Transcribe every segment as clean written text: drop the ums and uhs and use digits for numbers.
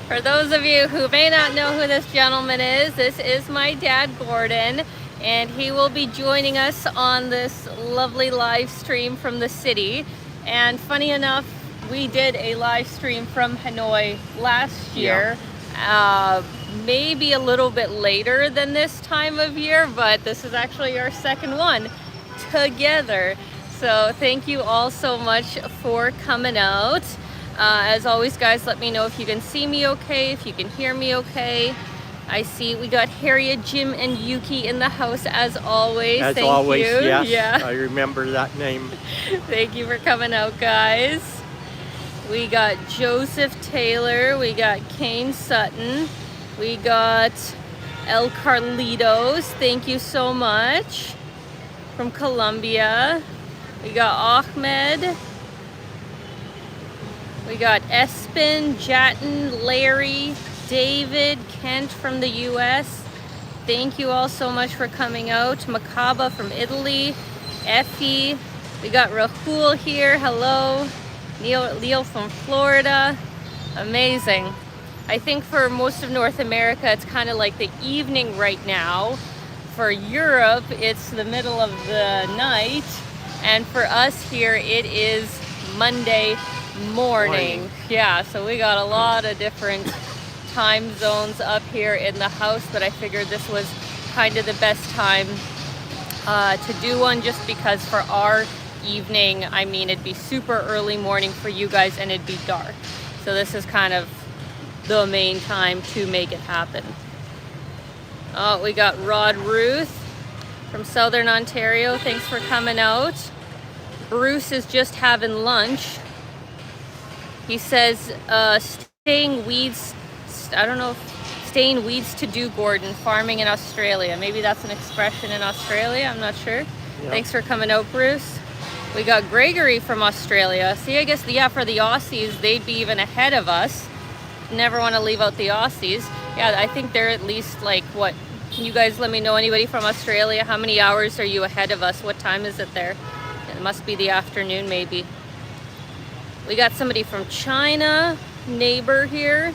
For those of you who may not know who this gentleman is, this is my dad, Gordon, and he will be joining us on this lovely live stream from the city. And funny enough, we did a live stream from Hanoi last year, maybe a little bit later than this time of year, but this is actually our second one together. So thank you all so much for coming out. As always, guys, let me know if you can see me okay, if you can hear me okay. I see we got Harriet, Jim, and Yuki in the house as always. As Thank always, you. yes. Yeah. I remember that name. Thank you for coming out, guys. We got Joseph Taylor, we got Kane Sutton, we got El Carlitos, thank you so much, from Colombia. We got Ahmed. We got Espen, Jatin, Larry, David, Kent from the US. Thank you all so much for coming out. Makaba from Italy, Effie. We got Rahul here, hello. Leo from Florida, amazing. I think for most of North America, it's kind of like the evening right now. For Europe, it's the middle of the night. And for us here, it is Monday morning. Yeah, so we got a lot of different time zones up here in the house, but I figured this was kind of the best time to do one, just because for our evening, I mean, it'd be super early morning for you guys and it'd be dark. So this is kind of the main time to make it happen. Oh, we got Rod Ruth from Southern Ontario. Thanks for coming out. Bruce is just having lunch. He says, staying weeds, I don't know if staying weeds to do, Gordon, farming in Australia. Maybe that's an expression in Australia, I'm not sure. Yeah. Thanks for coming out, Bruce. We got Gregory from Australia. See, I guess, yeah, for the Aussies, they'd be even ahead of us. Never want to leave out the Aussies. Yeah, I think they're at least like, what? Can you guys let me know, anybody from Australia? How many hours are you ahead of us? What time is it there? It must be the afternoon, maybe. We got somebody from China, neighbor here.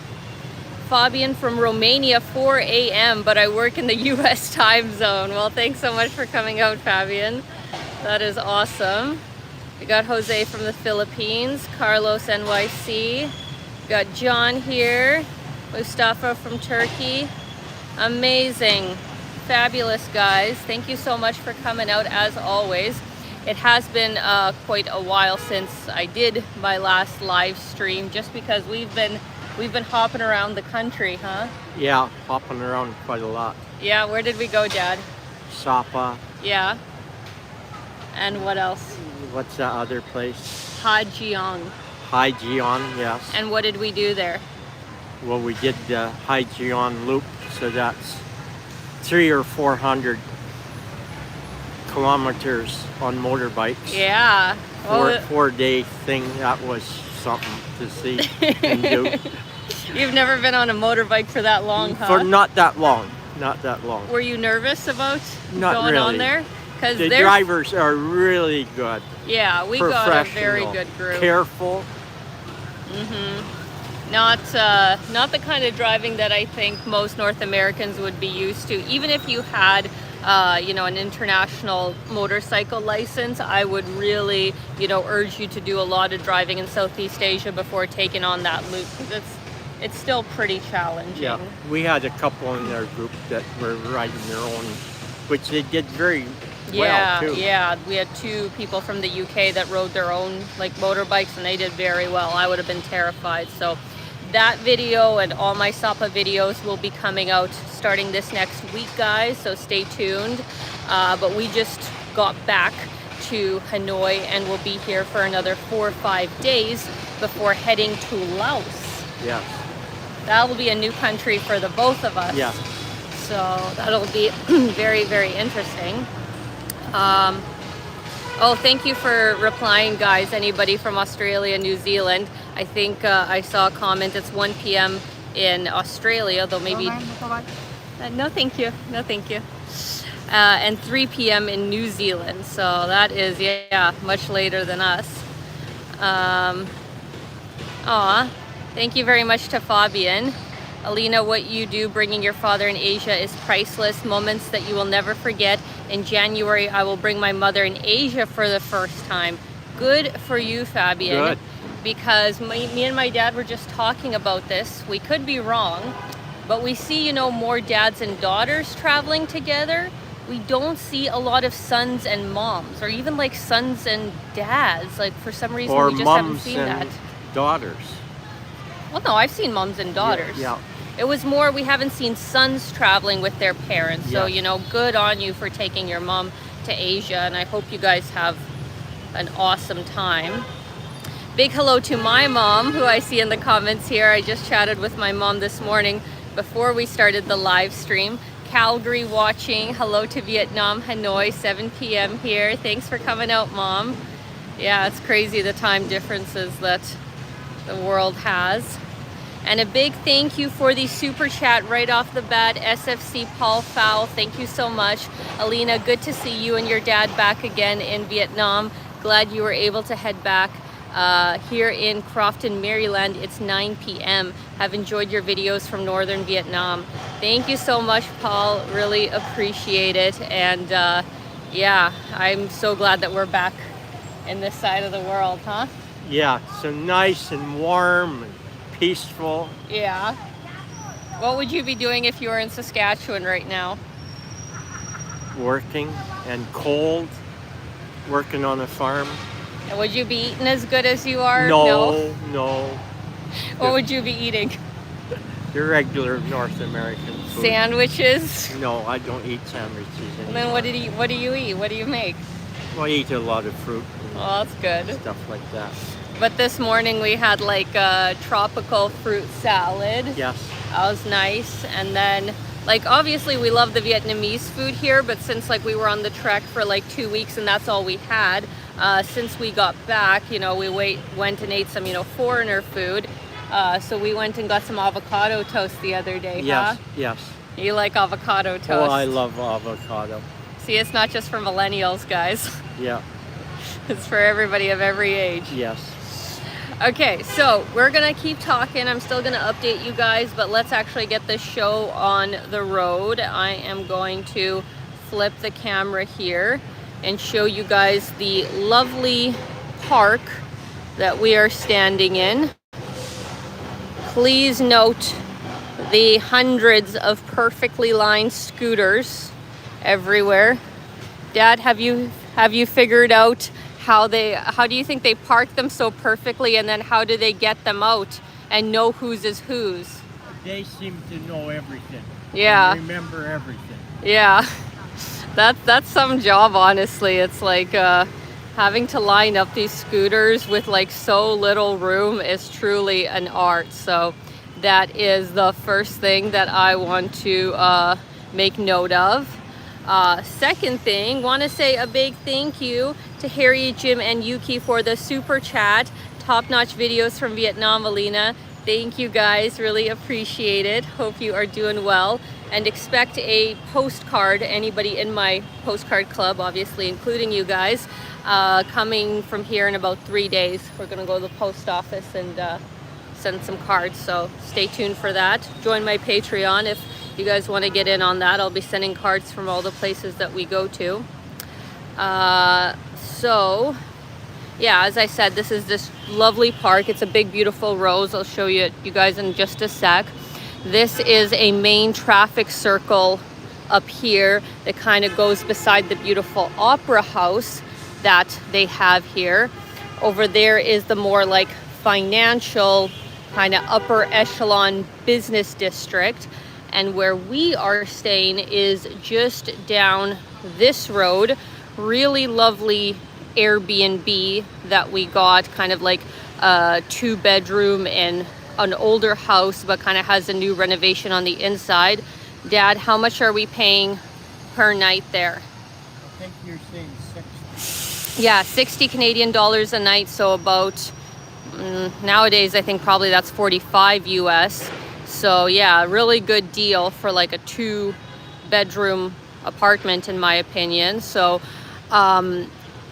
Fabian from Romania, 4 a.m., but I work in the US time zone. Well, thanks so much for coming out, Fabian. That is awesome. We got Jose from the Philippines, Carlos NYC. We got John here, Mustafa from Turkey. Amazing, fabulous, guys. Thank you so much for coming out as always. It has been quite a while since I did my last live stream, just because we've been hopping around the country, huh? Yeah, hopping around quite a lot. Yeah, where did we go, Dad? Sapa. Yeah. And what else? What's that other place? Hajiang. Haijian, yes. And what did we do there? Well, we did the Haijian loop, so that's 300 or 400 kilometers on motorbikes. Yeah. Well, 4-day thing. That was something to see and do. You've never been on a motorbike for that long, huh? For not that long. Not that long. Were you nervous about Not going really. on there? Because The drivers are really good. Yeah, we got a very Professional, good group. Careful. Not the kind of driving that I think most North Americans would be used to. Even if you had, an international motorcycle license, I would really, urge you to do a lot of driving in Southeast Asia before taking on that loop, because it's still pretty challenging. Yeah, we had a couple in our group that were riding their own, which they did very well too. Yeah, we had 2 people from the UK that rode their own motorbikes, and they did very well. I would have been terrified. So that video and all my Sapa videos will be coming out starting this next week, guys, so stay tuned. But we just got back to Hanoi and we'll be here for another 4 or 5 days before heading to Laos. Yes. That will be a new country for the both of us. Yeah. So that'll be very, very interesting. Oh, thank you for replying, guys. Anybody from Australia, New Zealand. I think I saw a comment. It's 1 p.m. in Australia, though maybe... no, thank you. No, thank you. And 3 p.m. in New Zealand. So that is, yeah, much later than us. Aw. Thank you very much to Fabian. Alina, what you do bringing your father in Asia is priceless. Moments that you will never forget. In January, I will bring my mother in Asia for the first time. Good for you, Fabian. Good. Because me and my dad were just talking about this. We could be wrong, but we see, more dads and daughters traveling together. We don't see a lot of sons and moms, or even like sons and dads. Like for some reason, Or we just haven't mums seen and that. daughters. Well, no, I've seen moms and daughters. Yeah. It was more, we haven't seen sons traveling with their parents. So, Yes. Good on you for taking your mom to Asia. And I hope you guys have an awesome time. Big hello to my mom, who I see in the comments here. I just chatted with my mom this morning before we started the live stream. Calgary watching. Hello to Vietnam, Hanoi, 7 p.m. here. Thanks for coming out, Mom. Yeah, it's crazy the time differences that the world has. And a big thank you for the super chat right off the bat, SFC Paul Fowl. Thank you so much. Alina, good to see you and your dad back again in Vietnam. Glad you were able to head back. Here in Crofton, Maryland, it's 9 p.m. Have enjoyed your videos from Northern Vietnam. Thank you so much, Paul. Really appreciate it. And yeah, I'm so glad that we're back in this side of the world, huh? Yeah, so nice and warm and peaceful. Yeah. What would you be doing if you were in Saskatchewan right now? Working and cold, working on a farm. And would you be eating as good as you are? No. What would you be eating? The regular North American food. Sandwiches? No, I don't eat sandwiches anymore. And then what do you eat? What do you make? Well, I eat a lot of fruit and Oh, that's good. stuff like that. But this morning we had like a tropical fruit salad. Yes. That was nice. And then obviously we love the Vietnamese food here, but since we were on the trek for 2 weeks and that's all we had, since we got back, we went and ate some, foreigner food. So we went and got some avocado toast the other day, Yes, huh? yes. You like avocado toast? Oh, I love avocado. See, it's not just for millennials, guys. Yeah, It's for everybody of every age. yes. Okay, so we're gonna keep talking. I'm still gonna update you guys, but let's actually get this show on the road. I am going to flip the camera here and show you guys the lovely park that we are standing in. Please note the hundreds of perfectly lined scooters everywhere. Dad, have you figured out how do you think they park them so perfectly, and then how do they get them out and know whose is whose? They seem to know everything. Yeah. And remember everything. Yeah. That's some job, honestly. It's having to line up these scooters with so little room is truly an art. So that is the first thing that I want to make note of. Second thing, want to say a big thank you to Harry, Jim, and Yuki for the super chat. Top-notch videos from Vietnam, Alina. Thank you guys, really appreciate it. Hope you are doing well, and expect a postcard, anybody in my postcard club, obviously including you guys, coming from here in about 3 days. We're gonna go to the post office and send some cards, so stay tuned for that. Join my Patreon if you guys want to get in on that. I'll be sending cards from all the places that we go to. So yeah, as I said, this is this lovely park. It's a big, beautiful rose. I'll show you guys in just a sec. This is a main traffic circle up here that kind of goes beside the beautiful opera house that they have here. Over there is the more financial kind of upper echelon business district. And where we are staying is just down this road. Really lovely Airbnb that we got, kind of like a 2-bedroom in an older house, but kind of has a new renovation on the inside. Dad, how much are we paying per night there? I think you're saying 60. Yeah, 60 Canadian dollars a night. So about, nowadays, I think probably that's 45 US. So yeah, really good deal for a 2-bedroom apartment in my opinion. So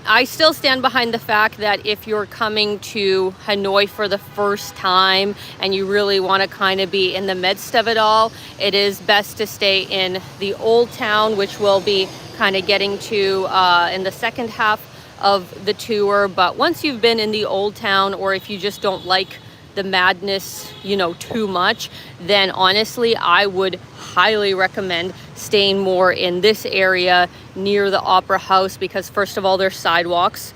I still stand behind the fact that if you're coming to Hanoi for the first time and you really want to kind of be in the midst of it all, it is best to stay in the old town, which we'll be kind of getting to in the second half of the tour. But once you've been in the old town, or if you just don't like the madness, you know, too much, then honestly, I would highly recommend staying more in this area near the Opera House, because first of all, there's sidewalks.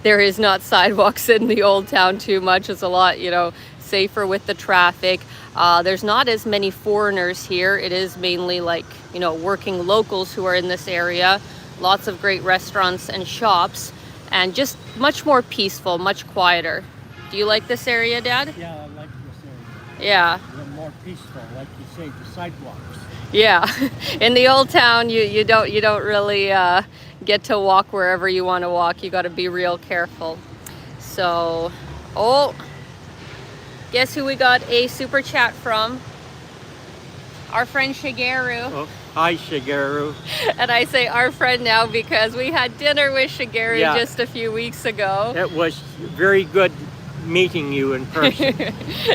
There is not sidewalks in the old town too much. It's a lot, you know, safer with the traffic. There's not as many foreigners here. It is mainly like, you know, working locals who are in this area. Lots of great restaurants and shops, and just much more peaceful, much quieter. Do you like this area, Dad? Yeah, I like this area. Yeah. They're more peaceful, like you say, the sidewalks. Yeah. In the old town, you don't really get to walk wherever you want to walk. You got to be real careful. So, oh, guess who we got a super chat from? Our friend Shigeru. Oh, hi, Shigeru. And I say our friend now because we had dinner with Shigeru Yeah. just a few weeks ago. It was very good meeting you in person.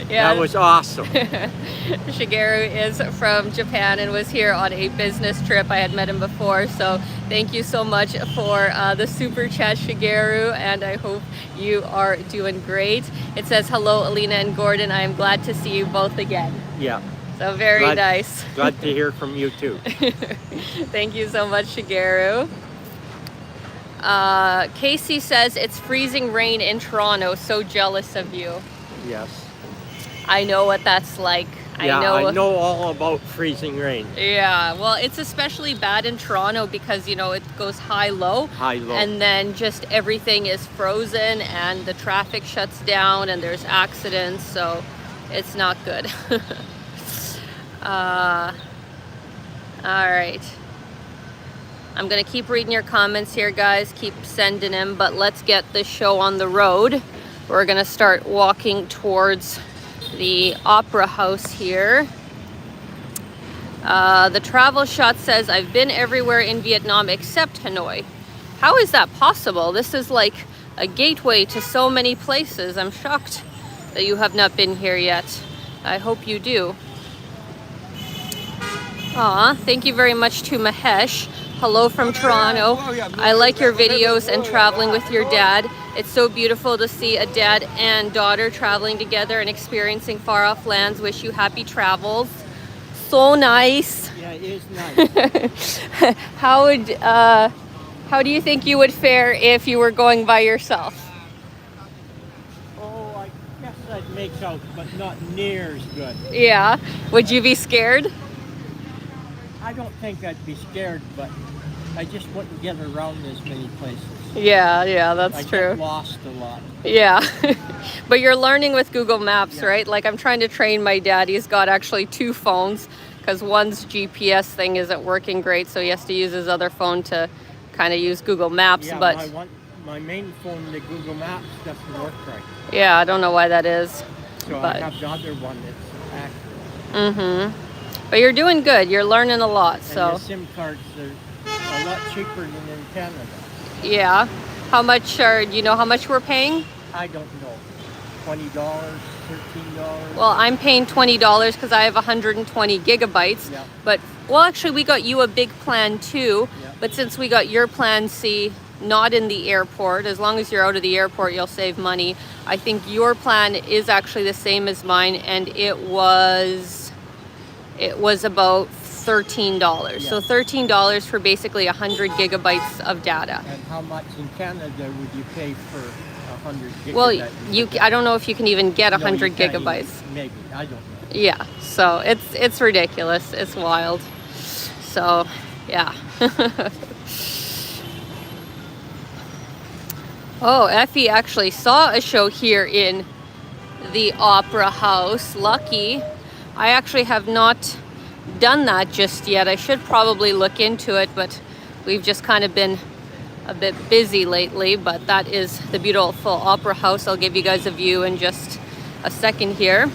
Yeah. That was awesome. Shigeru is from Japan and was here on a business trip. I had met him before, so thank you so much for the super chat, Shigeru, and I hope you are doing great. It says, hello, Alina and Gordon. I am glad to see you both again. Yeah. So very nice. Glad to hear from you too. Thank you so much, Shigeru. Casey says it's freezing rain in Toronto. So jealous of you. Yes. I know what that's like. Yeah, I know all about freezing rain. Yeah, well, it's especially bad in Toronto because, you know, it goes high-low. High-low. And then just everything is frozen and the traffic shuts down and there's accidents, so it's not good. All right. I'm going to keep reading your comments here, guys. Keep sending them, but let's get this show on the road. We're going to start walking towards the Opera House here. The travel shot says, I've been everywhere in Vietnam except Hanoi. How is that possible? This is like a gateway to so many places. I'm shocked that you have not been here yet. I hope you do. Aw, thank you very much to Mahesh. Hello from Toronto. I like your videos and traveling with your dad. It's so beautiful to see a dad and daughter traveling together and experiencing far off lands. Wish you happy travels. So nice. Yeah, it is nice. How do you think you would fare if you were going by yourself? Oh, I guess I'd make out, but not near as good. Yeah. Would you be scared? I don't think I'd be scared, but I just wouldn't get around as many places. Yeah, that's I true. get lost a lot. Yeah, but you're learning with Google Maps, Yeah. right? Like I'm trying to train my dad. He's got actually two phones because one's GPS thing isn't working great, so he has to use his other phone to kind of use Google Maps. Yeah, but my main phone, the Google Maps, doesn't work right. yeah, I don't know why that is. So But I have the other one that's accurate. But you're doing good. You're learning a lot. And So the SIM cards are a lot cheaper than in Canada. yeah, how much you know how much we're paying? I don't know. $20, $13. Well, I'm paying $20 because I have 120 gigabytes. Yeah. But, well, actually, we got you a big plan too. Yeah. But since we got your plan C, not in the airport, as long as you're out of the airport, you'll save money. I think your plan is actually the same as mine, and it was about $13. Yeah. So $13 for basically 100 gigabytes of data. And how much in Canada would you pay for 100 gigabytes? Well, I don't know if you can even get 100 gigabytes. Maybe, I don't know. Yeah, so it's ridiculous. It's wild. So, yeah. Oh, Effie actually saw a show here in the Opera House. Lucky. I actually have not done that just yet. I should probably look into it, but we've just kind of been a bit busy lately. But that is the beautiful Opera House. I'll give you guys a view in just a second here.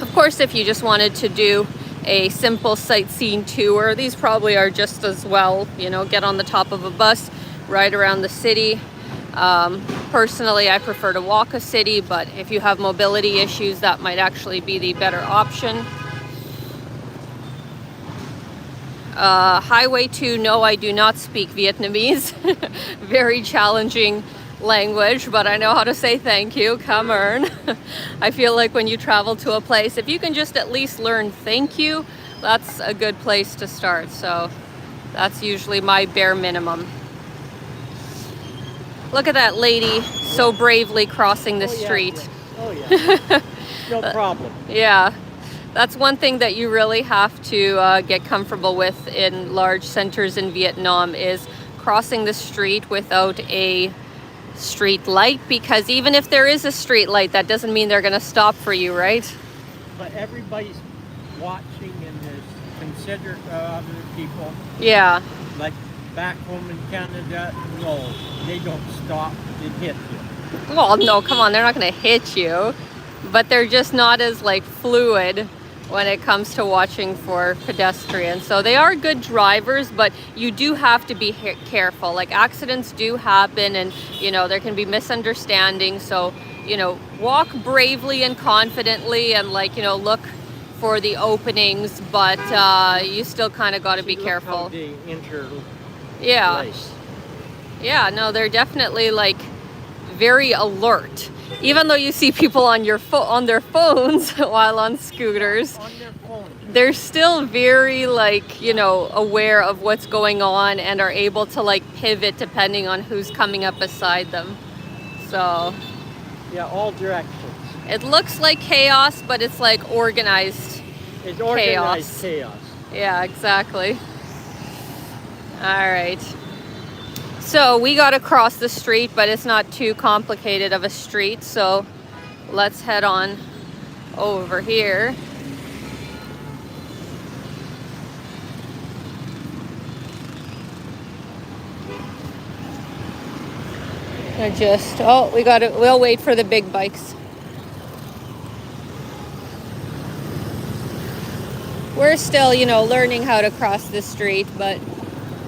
Of course, if you just wanted to do a simple sightseeing tour, these probably are just as well. You know, get on the top of a bus, ride around the city. Personally, I prefer to walk a city, but if you have mobility issues, that might actually be the better option. Highway 2, no, I do not speak Vietnamese. Very challenging language, but I know how to say thank you, come earn. I feel like when you travel to a place, if you can just at least learn thank you, that's a good place to start. So that's usually my bare minimum. Look at that lady so bravely crossing the street. Oh yeah. No problem. Yeah. That's one thing that you really have to get comfortable with in large centers in Vietnam is crossing the street without a street light, because even if there is a street light, that doesn't mean they're going to stop for you, right? But everybody's watching and is considerate of other people. Yeah. Like back home in Canada, no, they don't stop and hit you. Well, no, come on, they're not going to hit you, but they're just not as like fluid when it comes to watching for pedestrians. So they are good drivers, but you do have to be careful. Like accidents do happen, and you know, there can be misunderstandings. So, you know, walk bravely and confidently, and like, you know, look for the openings, but you still kind of got to be careful. Yeah. Yeah, no, they're definitely like very alert. Even though you see people on on their phones while on scooters, they're still very like, you know, aware of what's going on and are able to like pivot depending on who's coming up beside them. So yeah, all directions. It looks like chaos, but it's like organized. It's organized chaos. Yeah, exactly. All right. So we got to cross the street, but it's not too complicated of a street. So let's head on over here. We'll wait for the big bikes. We're still, you know, learning how to cross the street, but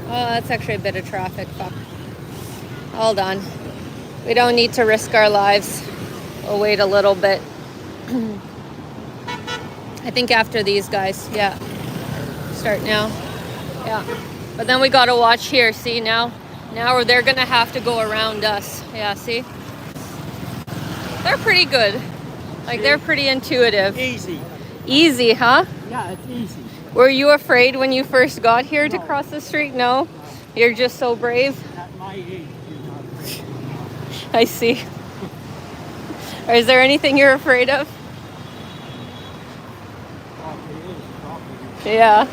that's actually a bit of traffic. Fuck. Hold on. We don't need to risk our lives. We'll wait a little bit. I think after these guys, yeah. Start now. Yeah. But then we gotta watch here, see now? Now they're gonna have to go around us. Yeah, see? They're pretty good. Like, they're pretty intuitive. Easy. Easy, huh? Yeah, it's easy. Were you afraid when you first got here to cross the street? No? You're just so brave? At my age, you're not afraid. I see. Or is there anything you're afraid of? Yeah.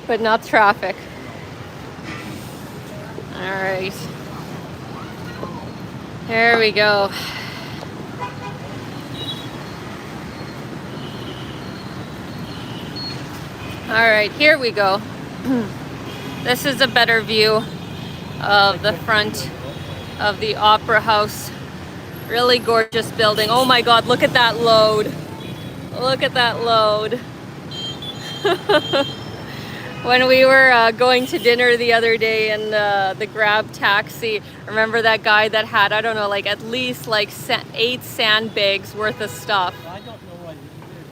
But not traffic. All right. There we go. All right, here we go. This is a better view of the front of the Opera House. Really gorgeous building. Oh my God, look at that load. Look at that load. When we were going to dinner the other day in the Grab taxi, remember that guy that had, I don't know, like at least like 8 sandbags worth of stuff. I don't know what,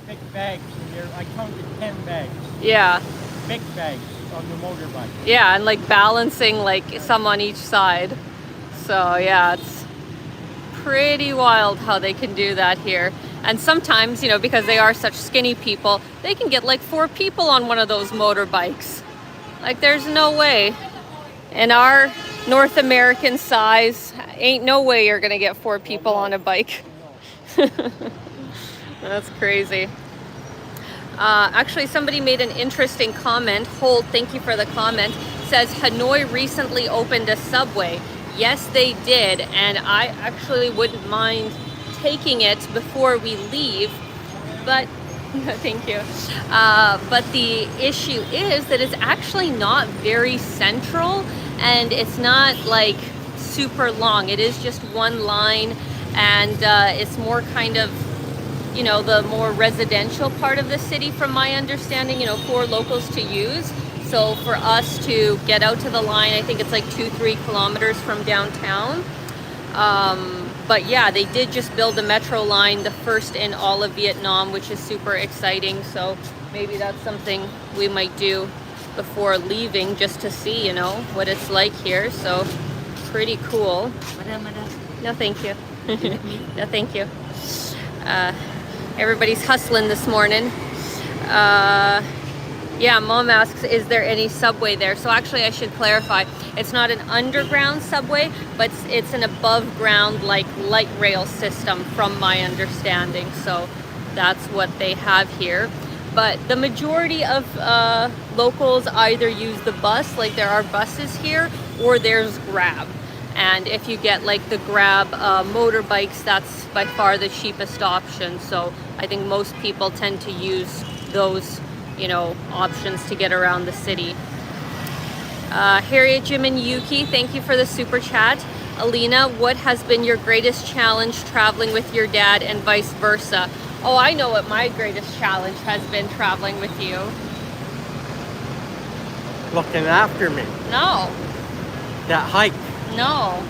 there's big bags in there. I counted 10 bags. Yeah. Big bags on the motorbike. Yeah, and like balancing like some on each side. So yeah, it's pretty wild how they can do that here. And sometimes, you know, because they are such skinny people, they can get like 4 people on one of those motorbikes. Like, there's no way. In our North American size, ain't no way you're gonna get 4 people on a bike. That's crazy. Actually, somebody made an interesting comment. Hold, thank you for the comment. Says Hanoi recently opened a subway. Yes, they did, and I actually wouldn't mind taking it before we leave, but thank you. But the issue is that it's actually not very central, and it's not like super long. It is just one line, and it's more kind of, you know, the more residential part of the city, from my understanding, you know, for locals to use. So for us to get out to the line, I think it's like 2-3 kilometers from downtown. But yeah, they did just build the metro line, the first in all of Vietnam, which is super exciting. So maybe that's something we might do before leaving, just to see, you know, what it's like here. So pretty cool. No, thank you. No, thank you. Everybody's hustling this morning. Yeah, Mom asks, is there any subway there? So actually I should clarify, it's not an underground subway, but it's an above ground like light rail system from my understanding. So that's what they have here. But the majority of locals either use the bus, like there are buses here, or there's Grab. And if you get like the Grab motorbikes, that's by far the cheapest option. So I think most people tend to use those, you know, options to get around the city. Harriet, Jim, and Yuki, thank you for the super chat. Alina, what has been your greatest challenge traveling with your dad and vice versa? Oh, I know what my greatest challenge has been traveling with you. Looking after me. No. That hike. No.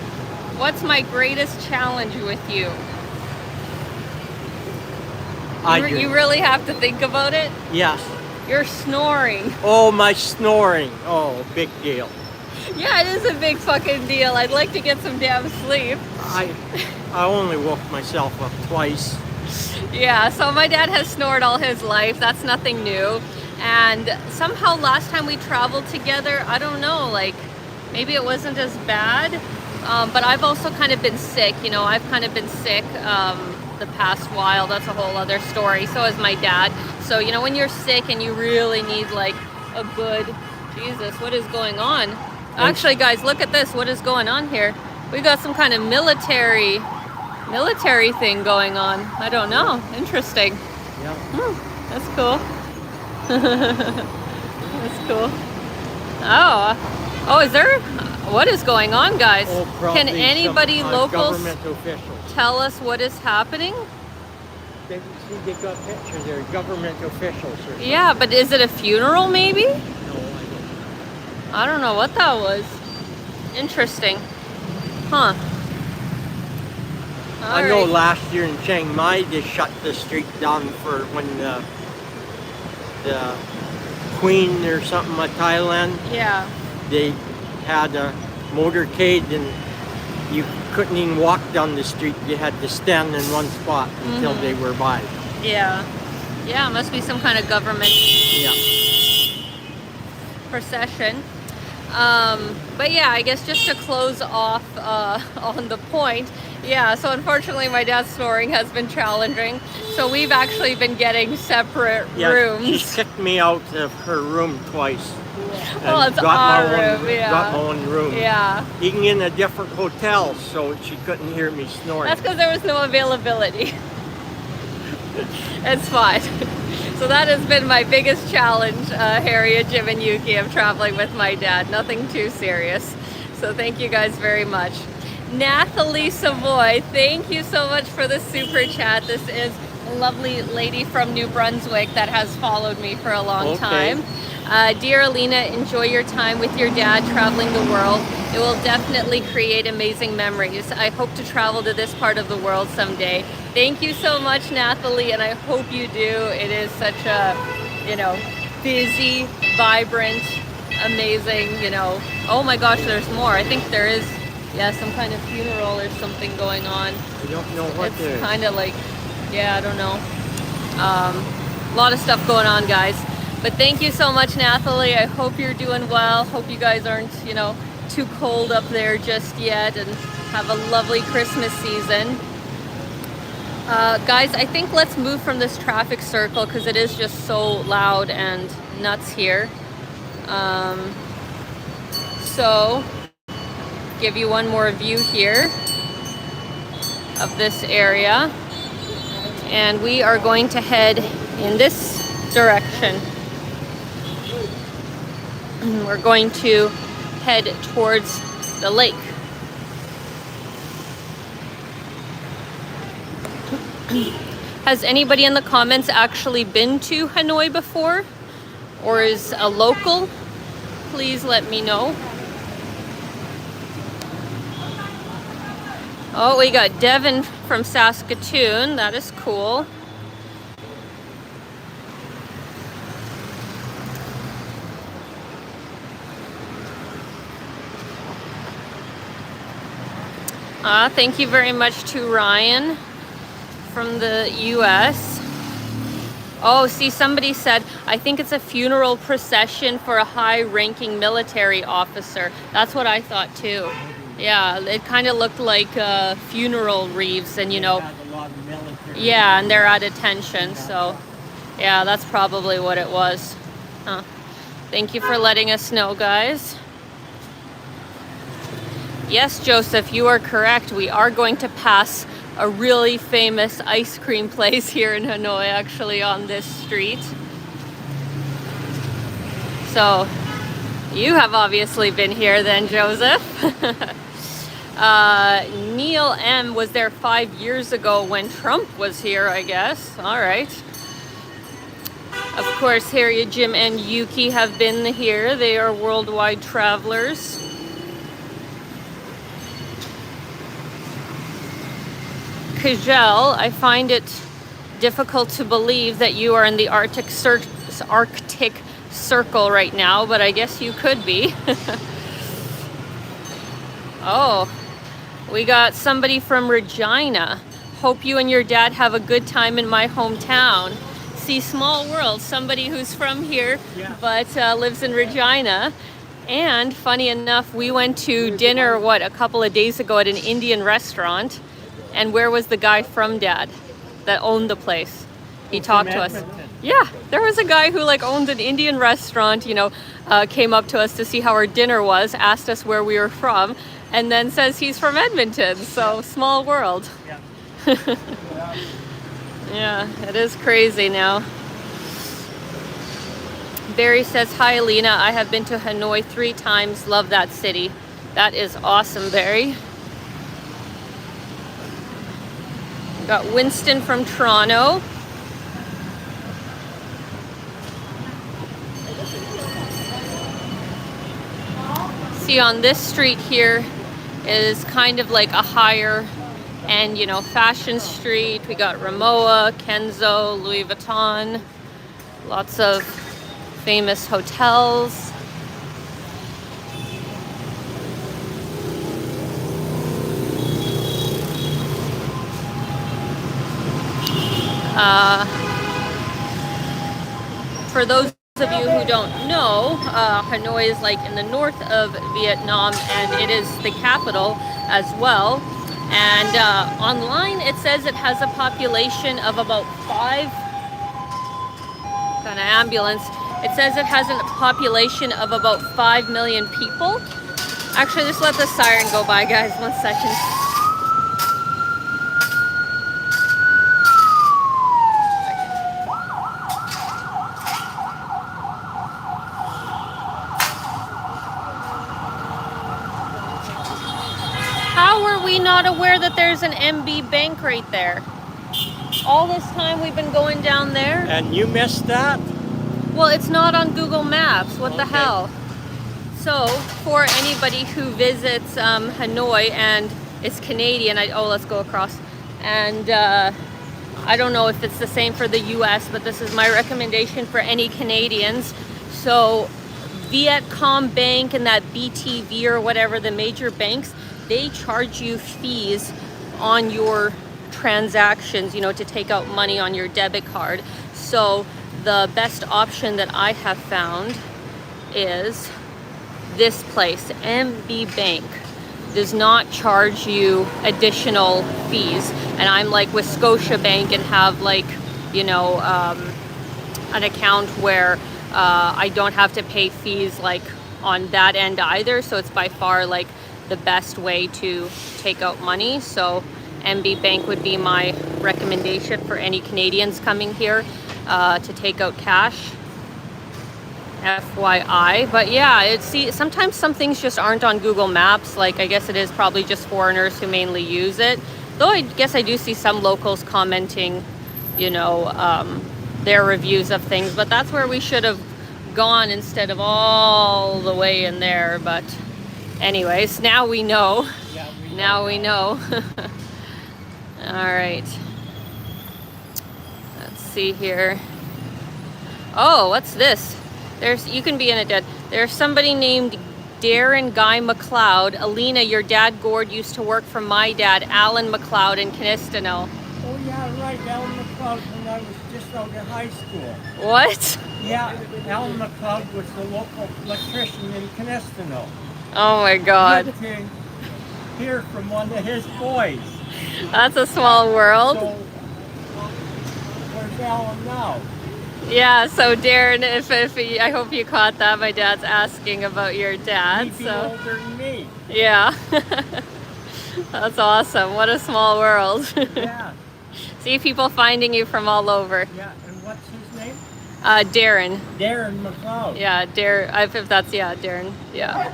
What's my greatest challenge with you? You really have to think about it? Yes. You're snoring. Oh, my snoring. Oh, big deal. Yeah, it is a big fucking deal. I'd like to get some damn sleep. I only woke myself up twice. Yeah, so my dad has snored all his life. That's nothing new. And somehow last time we traveled together, I don't know, like maybe it wasn't as bad. But I've also kind of been sick. You know, I've kind of been sick the past while. That's a whole other story. So is my dad. So, you know, when you're sick and you really need like a good, Jesus, what is going on? Actually, guys, look at this. What is going on here? We got some kind of military thing going on. I don't know. Interesting. Yeah. That's cool. That's cool. Oh, is there? What is going on, guys? Oh, can anybody locals government officials tell us what is happening? They got pictures there, government officials or something. Yeah, but is it a funeral maybe? No, I I don't know what that was. Interesting. Huh. I know last year in Chiang Mai they shut the street down for when the Queen or something of Thailand. Yeah. They had a motorcade and you couldn't even walk down the street. You had to stand in one spot until they were by. Yeah. Yeah, it must be some kind of government procession. But yeah, I guess just to close off on the point, yeah, so unfortunately my dad's snoring has been challenging. So we've actually been getting separate rooms. She kicked me out of her room twice. Well, it's our room, Got my own room. Yeah. Eating in a different hotel, so she couldn't hear me snoring. That's because there was no availability. It's fine. So that has been my biggest challenge, Harriet, Jim, and Yuki, of traveling with my dad. Nothing too serious. So thank you guys very much. Nathalie Savoy, thank you so much for the super chat. This is a lovely lady from New Brunswick that has followed me for a long time. Dear Alina, enjoy your time with your dad traveling the world. It will definitely create amazing memories. I hope to travel to this part of the world someday. Thank you so much, Nathalie, and I hope you do. It is such a, you know, busy, vibrant, amazing, you know. Oh my gosh, there's more. I think there is, yeah, some kind of funeral or something going on. I don't know what it is. It's kind of like, yeah, I don't know. A lot of stuff going on, guys. But thank you so much, Nathalie. I hope you're doing well. Hope you guys aren't, you know, too cold up there just yet, and have a lovely Christmas season. Guys, I think let's move from this traffic circle because it is just so loud and nuts here. So, give you one more view here of this area. And we are going to head in this direction. We're going to head towards the lake. Has anybody in the comments actually been to Hanoi before? Or is a local? please let me know. Oh, we got Devin from Saskatoon. That is cool. Thank you very much to Ryan from the US. Oh, see, somebody said, I think it's a funeral procession for a high-ranking military officer. That's what I thought too. Yeah, it kind of looked like funeral wreaths, and you know, yeah, and they're at attention, so yeah, that's probably what it was. Huh. Thank you for letting us know, guys. Yes, Joseph, you are correct. We are going to pass a really famous ice cream place here in Hanoi, actually, on this street. So, you have obviously been here then, Joseph. Neil M. was there 5 years ago when Trump was here, I guess. All right. Of course, Harriet, Jim, and Yuki have been here. They are worldwide travelers. Kajel, I find it difficult to believe that you are in the Arctic Circle right now, but I guess you could be. Oh, we got somebody from Regina. Hope you and your dad have a good time in my hometown. See, small world, somebody who's from here, but lives in Regina. And funny enough, we went to dinner, a couple of days ago at an Indian restaurant. And where was the guy from Dad that owned the place? He talked to us. Yeah, there was a guy who like owned an Indian restaurant, you know, came up to us to see how our dinner was, asked us where we were from, and then says he's from Edmonton. So small world. Yeah. Yeah, it is crazy now. Barry says, hi Alina, I have been to Hanoi 3 times, love that city. That is awesome, Barry. Got Winston from Toronto. See, on this street here is kind of like a higher end, you know, fashion street. We got Ramoa, Kenzo, Louis Vuitton, lots of famous hotels. For those of you who don't know, Hanoi is like in the north of Vietnam, and it is the capital as well. And online it says it has a population of about 5, kind of ambulance. It says it has a population of about 5 million people. Actually, just let the siren go by, guys, 1 second. How were we not aware that there's an MB Bank right there? All this time we've been going down there. And you missed that? Well, it's not on Google Maps. What the hell? So, for anybody who visits Hanoi and is Canadian, let's go across. And I don't know if it's the same for the US, but this is my recommendation for any Canadians. So, Vietcom Bank and that BTV or whatever, the major banks, they charge you fees on your transactions, you know, to take out money on your debit card. So the best option that I have found is this place. MB Bank does not charge you additional fees. And I'm like with Scotiabank and have like, you know, an account where I don't have to pay fees like on that end either. So it's by far like the best way to take out money. So MB Bank would be my recommendation for any Canadians coming here to take out cash. FYI. But yeah, sometimes some things just aren't on Google Maps. Like, I guess it is probably just foreigners who mainly use it. Though I guess I do see some locals commenting, you know, their reviews of things. But that's where we should have gone instead of all the way in there. But anyways, now we know. Yeah, Now we know. All right. Let's see here. Oh, what's this? You can be in it, Dad. There's somebody named Darren Guy McLeod. Alina, your dad Gord used to work for my dad, Alan McLeod in Kinistino. Oh yeah, right. Alan McLeod when I was just out of high school. What? Yeah, Alan McLeod was the local electrician in Kinistino. Oh my God. Good to hear from one of his boys. That's a small world. So, where's Alan now? Yeah, so Darren, I hope you caught that. My dad's asking about your dad. He'd be So older than me. yeah. That's awesome. What a small world. Yeah. See people finding you from all over. Yeah, and what's his name? Darren. Darren McLeod. Yeah, Darren. If that's Darren. Yeah.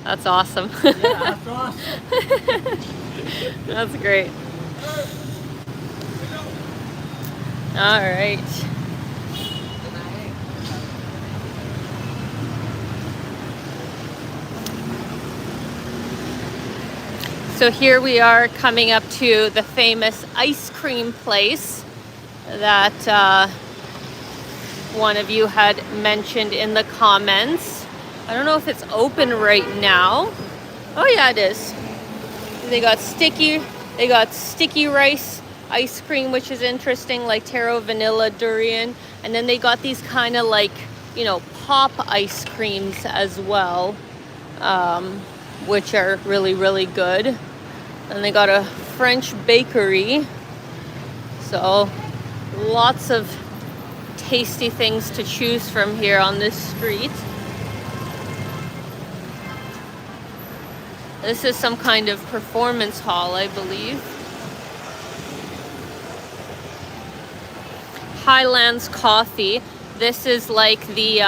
That's awesome. Yeah, that's awesome. That's great. All right. So here we are coming up to the famous ice cream place that one of you had mentioned in the comments. I don't know if it's open right now. Oh yeah, it is. They got sticky rice ice cream, which is interesting, like taro, vanilla, durian. And then they got these kind of like, pop ice creams as well, which are really, really good. And they got a French bakery. So lots of tasty things to choose from here on this street. This is some kind of performance hall, I believe. Highlands Coffee. This is like the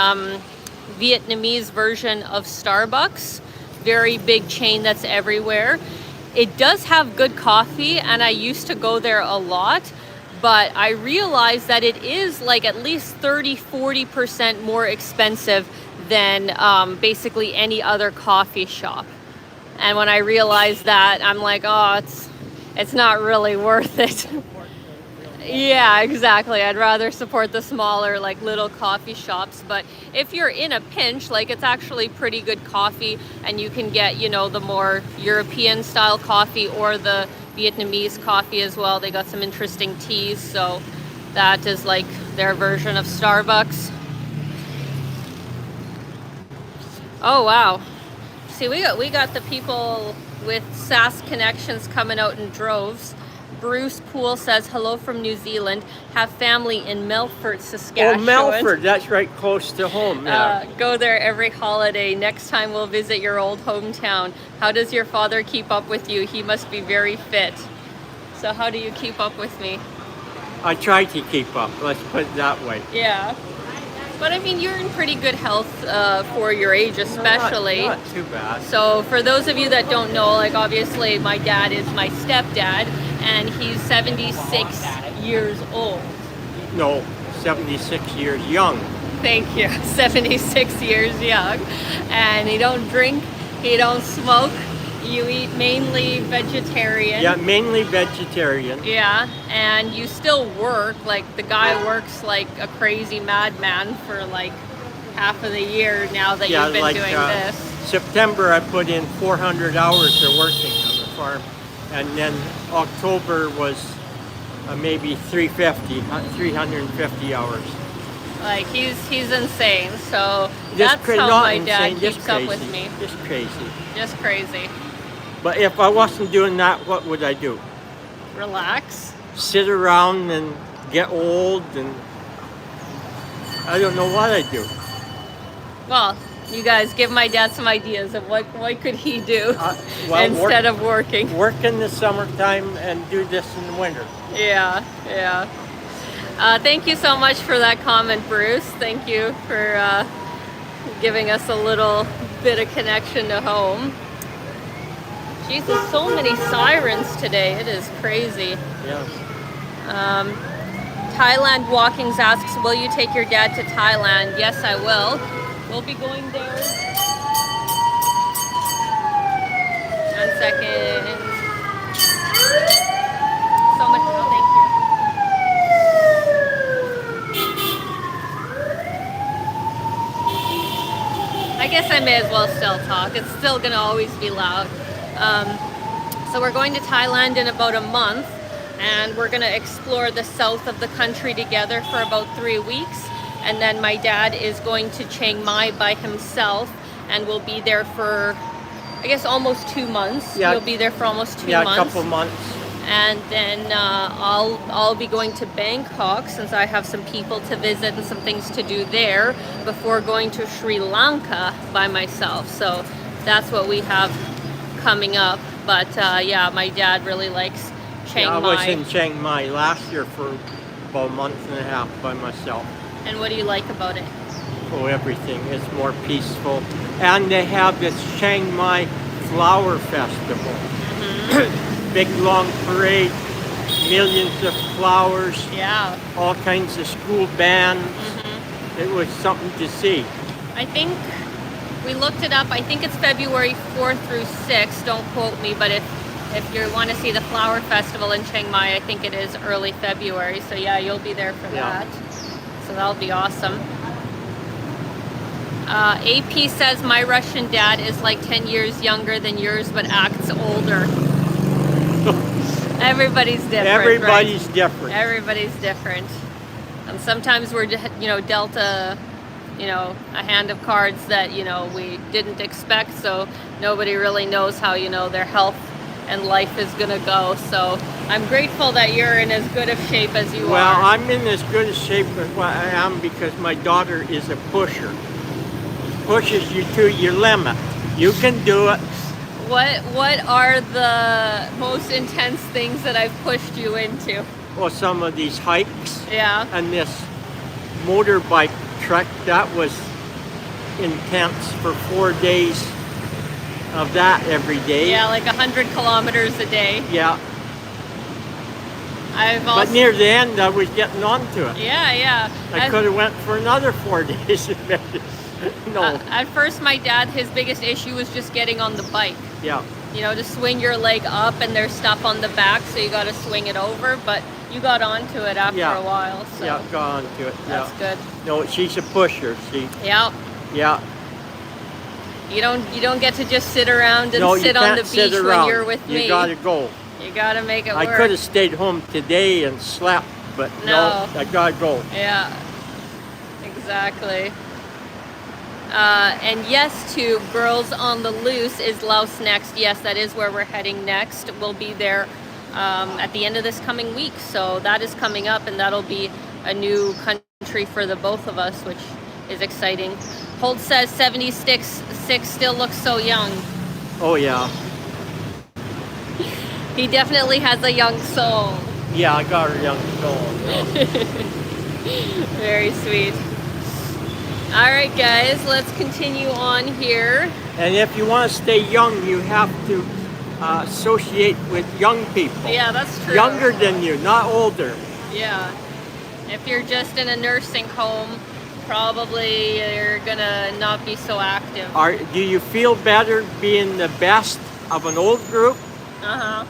Vietnamese version of Starbucks. Very big chain that's everywhere. It does have good coffee, and I used to go there a lot, but I realized that it is like at least 30-40% more expensive than basically any other coffee shop. And when I realized that, I'm like, oh, it's not really worth it. Yeah, exactly. I'd rather support the smaller, like little coffee shops. But if you're in a pinch, like it's actually pretty good coffee, and you can get, the more European style coffee or the Vietnamese coffee as well. They got some interesting teas, so that is like their version of Starbucks. Oh wow. See, we got the people with SAS connections coming out in droves. Bruce Poole says, hello from New Zealand. Have family in Melfort, Saskatchewan. Oh, Melfort, that's right close to home. Yeah. Go there every holiday. Next time we'll visit your old hometown. How does your father keep up with you? He must be very fit. So how do you keep up with me? I try to keep up, let's put it that way. Yeah. But I mean, you're in pretty good health for your age, especially. Not too bad. So for those of you that don't know, like obviously my dad is my stepdad, and he's 76 years old. No, 76 years young. Thank you. 76 years young. And he don't drink, he don't smoke. You eat mainly vegetarian. Yeah, mainly vegetarian. Yeah, and you still work. Like the guy works like a crazy madman for like half of the year now that you've been doing this. September I put in 400 hours of working on the farm, and then October was maybe 350 hours. Like he's insane. So that's how my dad keeps up with me. Just crazy. Just crazy. But if I wasn't doing that, what would I do? Relax. Sit around and get old, and I don't know what I'd do. Well, you guys give my dad some ideas of what could he do instead of working. Work in the summertime and do this in the winter. Yeah. Thank you so much for that comment, Bruce. Thank you for giving us a little bit of connection to home. Jesus, so many sirens today. It is crazy. Yes. Thailand Walkings asks, will you take your dad to Thailand? Yes, I will. We'll be going there. 1 second. So much. Oh, thank you. I guess I may as well still talk. It's still gonna always be loud. So we're going to Thailand in about a month, and we're gonna explore the south of the country together for about 3 weeks. And then my dad is going to Chiang Mai by himself, and we'll be there for, I guess, almost 2 months. Yeah. We'll be there for almost 2 Yeah, months. a couple months. And then I'll be going to Bangkok, since I have some people to visit and some things to do there, before going to Sri Lanka by myself. So that's what we have coming up. But yeah, my dad really likes Chiang Mai. I was in Chiang Mai last year for about a month and a half by myself. And what do you like about it? Oh, everything. It's more peaceful. And they have this Chiang Mai Flower Festival. Big long parade, millions of flowers, Yeah. all kinds of school bands. It was something to see. I think we looked it up. I think it's February 4th through 6th. Don't quote me, but if you want to see the flower festival in Chiang Mai, I think it is early February. So yeah, you'll be there for Yeah. that. So that'll be awesome. AP says my Russian dad is like 10 years younger than yours, but acts older. Everybody's different. Everybody's right? different. Everybody's different. And sometimes we're, dealt a hand of cards that, we didn't expect. So nobody really knows how, their health and life is going to go. So I'm grateful that you're in as good of shape as you Well, are. I'm in as good a shape as what I am because my daughter is a pusher. Pushes you to your limit. You can do it. What are the most intense things that I've pushed you into? Well, some of these hikes Yeah. and this motorbike trek, that was intense for 4 days of that every day. Yeah, like 100 kilometers a day. Yeah. I've also, But near the end, I was getting onto it. yeah. I could have went for another 4 days. No. At first, my dad, his biggest issue was just getting on the bike. Yeah. To swing your leg up, and there's stuff on the back, so you got to swing it over. But you got onto it after Yeah. a while, so Yeah, got onto it. that's Yeah. good. No, she's a pusher. See. Yeah. Yeah. You don't get to just sit around and No, you sit on the can't sit beach when around. you're with me. You gotta go. You gotta make it I work. could have stayed home today and slept, but no, No. I gotta go. Yeah, exactly. And yes, to Girls on the Loose is Laos next. Yes, that is where we're heading next. We'll be there at the end of this coming week. So that is coming up, and that'll be a new country for the both of us, which is exciting. Holt says 76 still looks so young. Oh yeah. He definitely has a young soul. Yeah, I got her young soul. Very sweet. All right, guys, let's continue on here. And if you want to stay young, you have to associate with young people. Yeah, that's true. Younger than you, not older. Yeah. If you're just in a nursing home, probably you're gonna not be so active. Do you feel better being the best of an old group Uh-huh.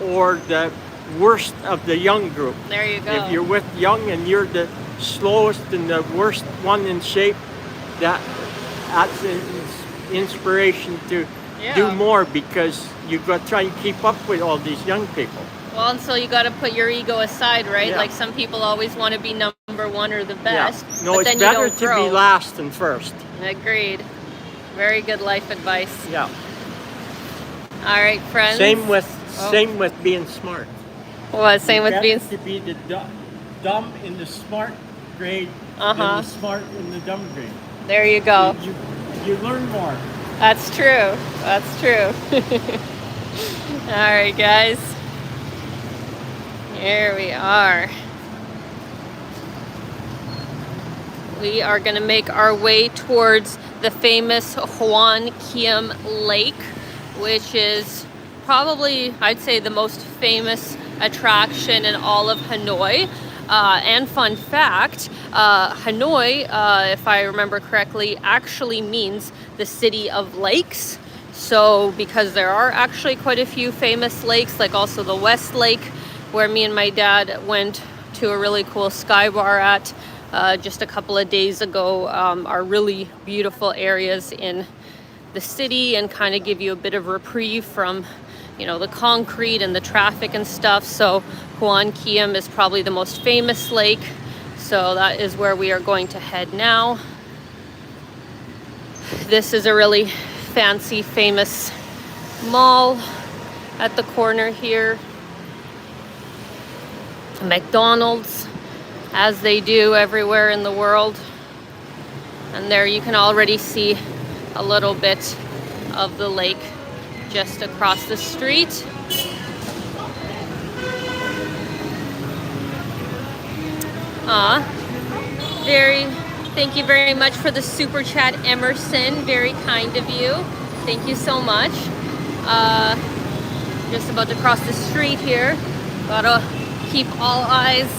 or the worst of the young group? There you go. If you're with young and you're the slowest and the worst one in shape, that's an inspiration to do more, because you've got to try and keep up with all these young people. Well, and so you got to put your ego aside, right? Yeah. Like some people always want to be number one or the best. Yeah. No, but it's then better you don't to grow. be last than first. Agreed. Very good life advice. Yeah. All right, friends. Same with being smart. What? Same with being. To be the dumb in the smart grade than the smart in the dumb grade. There you go. You learn more. That's true. That's true. All right, guys. Here we are. We are going to make our way towards the famous Hoan Kiem Lake, which is probably, I'd say, the most famous attraction in all of Hanoi. And fun fact, Hanoi, if I remember correctly, actually means the city of lakes. So because there are actually quite a few famous lakes, like also the West Lake, where me and my dad went to a really cool sky bar at just a couple of days ago, are really beautiful areas in the city and kind of give you a bit of reprieve from, you know, the concrete and the traffic and stuff. So Huan Kiem is probably the most famous lake. So that is where we are going to head now. This is a really fancy, famous mall at the corner here. McDonald's, as they do everywhere in the world. And there you can already see a little bit of the lake just across the street. Thank you very much for the super chat, Emerson. Very kind of you. Thank you so much. Just about to cross the street here. Gotta keep all eyes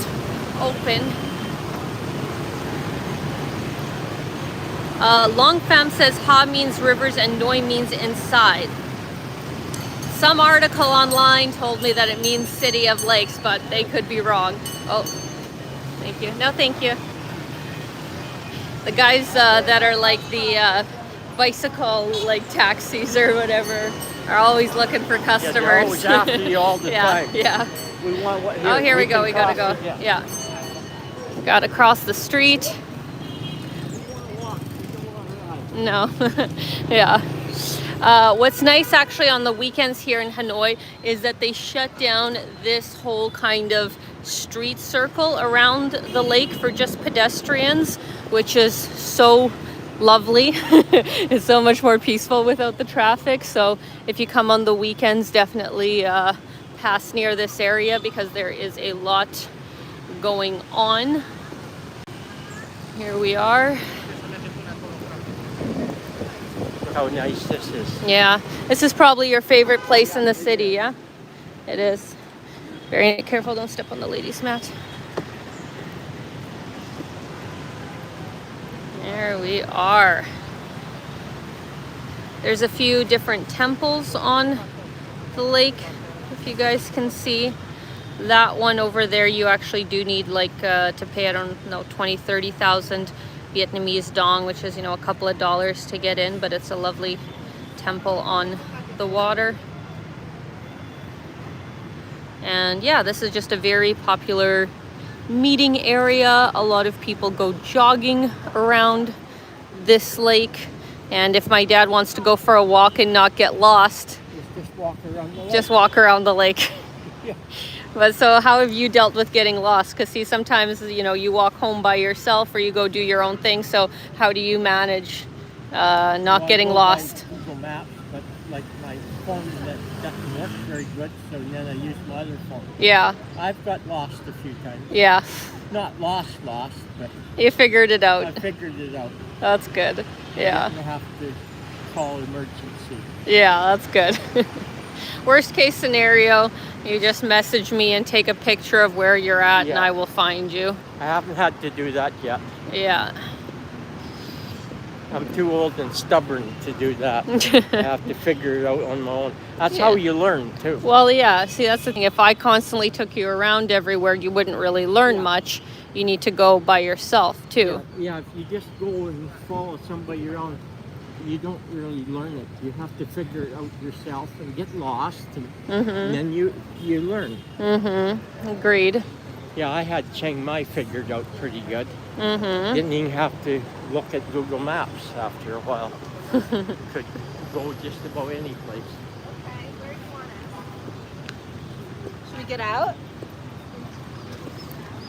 open. Long Fam says Ha means rivers and Noi means inside. Some article online told me that it means city of lakes, but they could be wrong. Oh, thank you. No, thank you. The guys that are like the bicycle like taxis or whatever are always looking for customers. Yeah, they're always after you all the time. Yeah. We want what? Here, Oh, here we go. We gotta go. It, Yeah. Gotta cross the street. No. Yeah. What's nice actually on the weekends here in Hanoi is that they shut down this whole kind of street circle around the lake for just pedestrians, which is so lovely. It's so much more peaceful without the traffic. So if you come on the weekends, definitely pass near this area because there is a lot going on. Here we are. Look how nice this is. Yeah, this is probably your favorite place in the city, yeah? It is. Very careful, don't step on the ladies' mat. There we are. There's a few different temples on the lake, if you guys can see. That one over there, you actually do need like to pay, I don't know, 20, 30,000 Vietnamese dong, which is, you know, a couple of dollars to get in, but it's a lovely temple on the water. And yeah, this is just a very popular meeting area. A lot of people go jogging around this lake. And if my dad wants to go for a walk and not get lost, Just walk around the lake. just walk around the lake. Yeah. But so how have you dealt with getting lost? Because see, sometimes, you know, you walk home by yourself or you go do your own thing. So how do you manage not getting lost? Google Maps, but like my phone that doesn't work very good, so then I use my other phone. Yeah, I've got lost a few times. yeah. Not lost, but You figured it I out. figured it out. That's good. Yeah. I have to call emergency. Yeah, that's good. Worst case scenario, you just message me and take a picture of where you're at, and Yeah. I will find you. I haven't had to do that yet. Yeah. I'm too old and stubborn to do that. I have to figure it out on my own. That's Yeah. how you learn too. Well, yeah, see, that's the thing. If I constantly took you around everywhere, you wouldn't really learn much. You need to go by yourself, too. Yeah, if you just go and follow somebody around, you don't really learn it. You have to figure it out yourself and get lost, and then you learn. Mm-hmm. Agreed. Yeah, I had Chiang Mai figured out pretty good. Mm-hmm. Didn't even have to look at Google Maps after a while. Could go just about any place. Should we get out?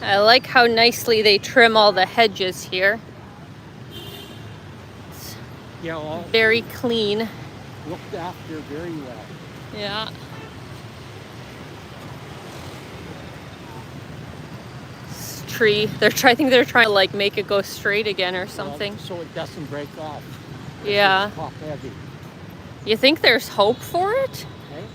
I like how nicely they trim all the hedges here. It's Yeah, all very clean. looked after very well. Yeah. This tree. I think they're trying to like make it go straight again or something. So it doesn't break off. Yeah. Top heavy. You think there's hope for it?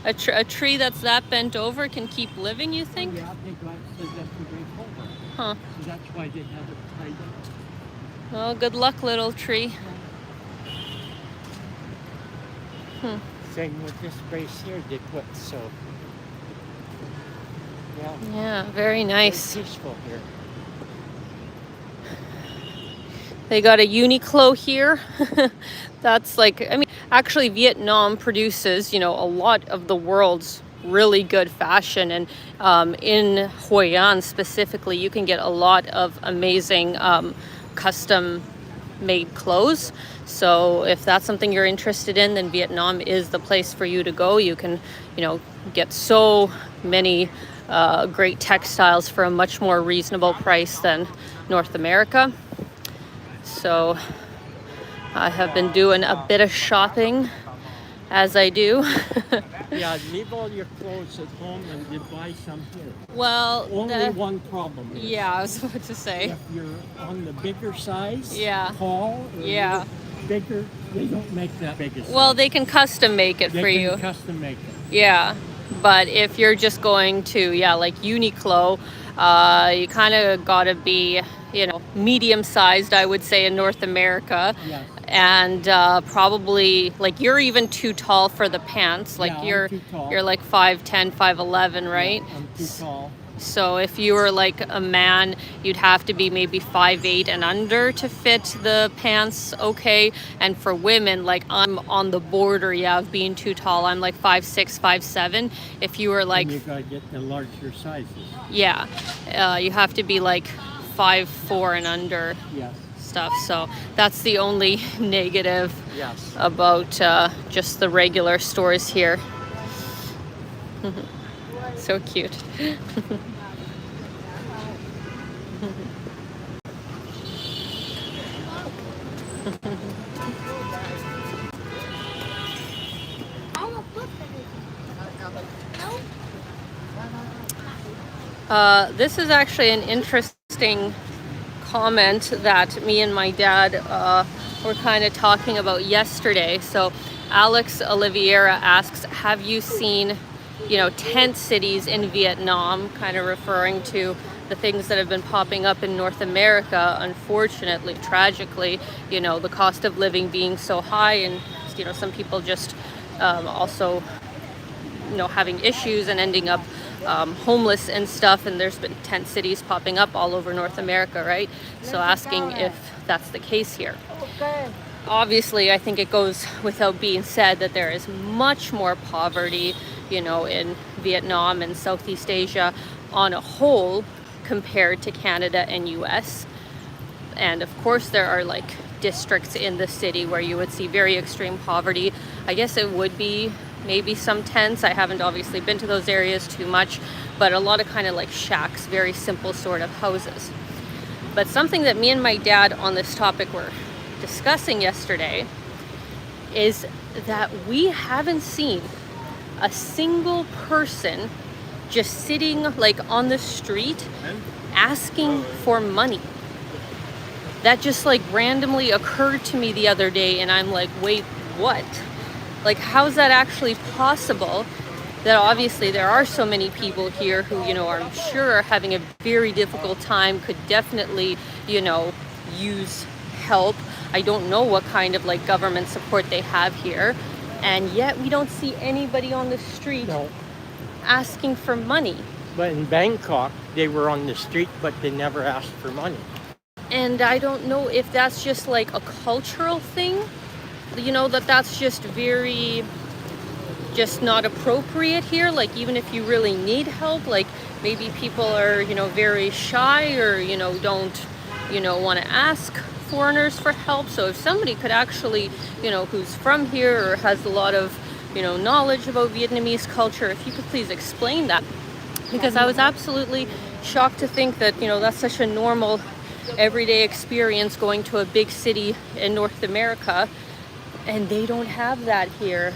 Okay? A tree that's that bent over can keep living, you think? Yeah, I think that's the break over. Huh. So that's why they have it tied up. Well, good luck, little tree. Same with this place here, they put so. Yeah. Yeah, very nice. Very peaceful here. They got a Uniqlo here. That's like, I mean, actually Vietnam produces, a lot of the world's really good fashion. And in Hoi An specifically, you can get a lot of amazing custom made clothes. So if that's something you're interested in, then Vietnam is the place for you to go. You can, get so many great textiles for a much more reasonable price than North America. So I have been doing a bit of shopping as I do. Yeah, leave all your clothes at home and you buy some here. Well, Only one problem is, yeah, I was about to say. if you're on the bigger size, Yeah. tall, or Yeah. bigger, they don't make that big a size. Well, they can custom make it for They you. can custom make it. Yeah, but if you're just going to, like Uniqlo, you kind of got to be, medium sized, I would say, in North America. Yes. And probably like you're even too tall for the pants. Like Yeah, I'm you're too tall. you're like 5'10", 5'11", right? Yeah, I'm too tall. So if you were like a man, you'd have to be maybe 5'8" and under to fit the pants okay. And for women, like I'm on the border, of being too tall. I'm like 5'6", 5'7". If you were like, And you gotta get the larger sizes. yeah, you have to be like 5'4" and under Yes. stuff. So that's the only negative Yes. about just the regular stores here. So cute. This is actually an interesting comment that me and my dad were kind of talking about yesterday. So Alex Oliveira asks, have you seen, tent cities in Vietnam, kind of referring to the things that have been popping up in North America, unfortunately, tragically, the cost of living being so high, and, some people just also, having issues and ending up homeless and stuff. And there's been tent cities popping up all over North America, right? So asking if that's the case here. Obviously, I think it goes without being said that there is much more poverty, in Vietnam and Southeast Asia on a whole compared to Canada and US. And of course, there are like districts in the city where you would see very extreme poverty. I guess it would be maybe some tents. I haven't obviously been to those areas too much, but a lot of kind of like shacks, very simple sort of houses. But something that me and my dad on this topic were discussing yesterday is that we haven't seen a single person just sitting like on the street asking for money. That just like randomly occurred to me the other day, and I'm like, wait, what? Like, how's that actually possible? That obviously there are so many people here who, I'm sure are having a very difficult time, could definitely, use help. I don't know what kind of like government support they have here. And yet we don't see anybody on the street asking for money. But in Bangkok, they were on the street, but they never asked for money. And I don't know if that's just like a cultural thing, that's just very, just not appropriate here. Like, even if you really need help, like maybe people are, very shy or, don't, want to ask foreigners for help. So if somebody could actually, who's from here or has a lot of, knowledge about Vietnamese culture, if you could please explain that. Because I was absolutely shocked to think that, that's such a normal everyday experience going to a big city in North America, and they don't have that here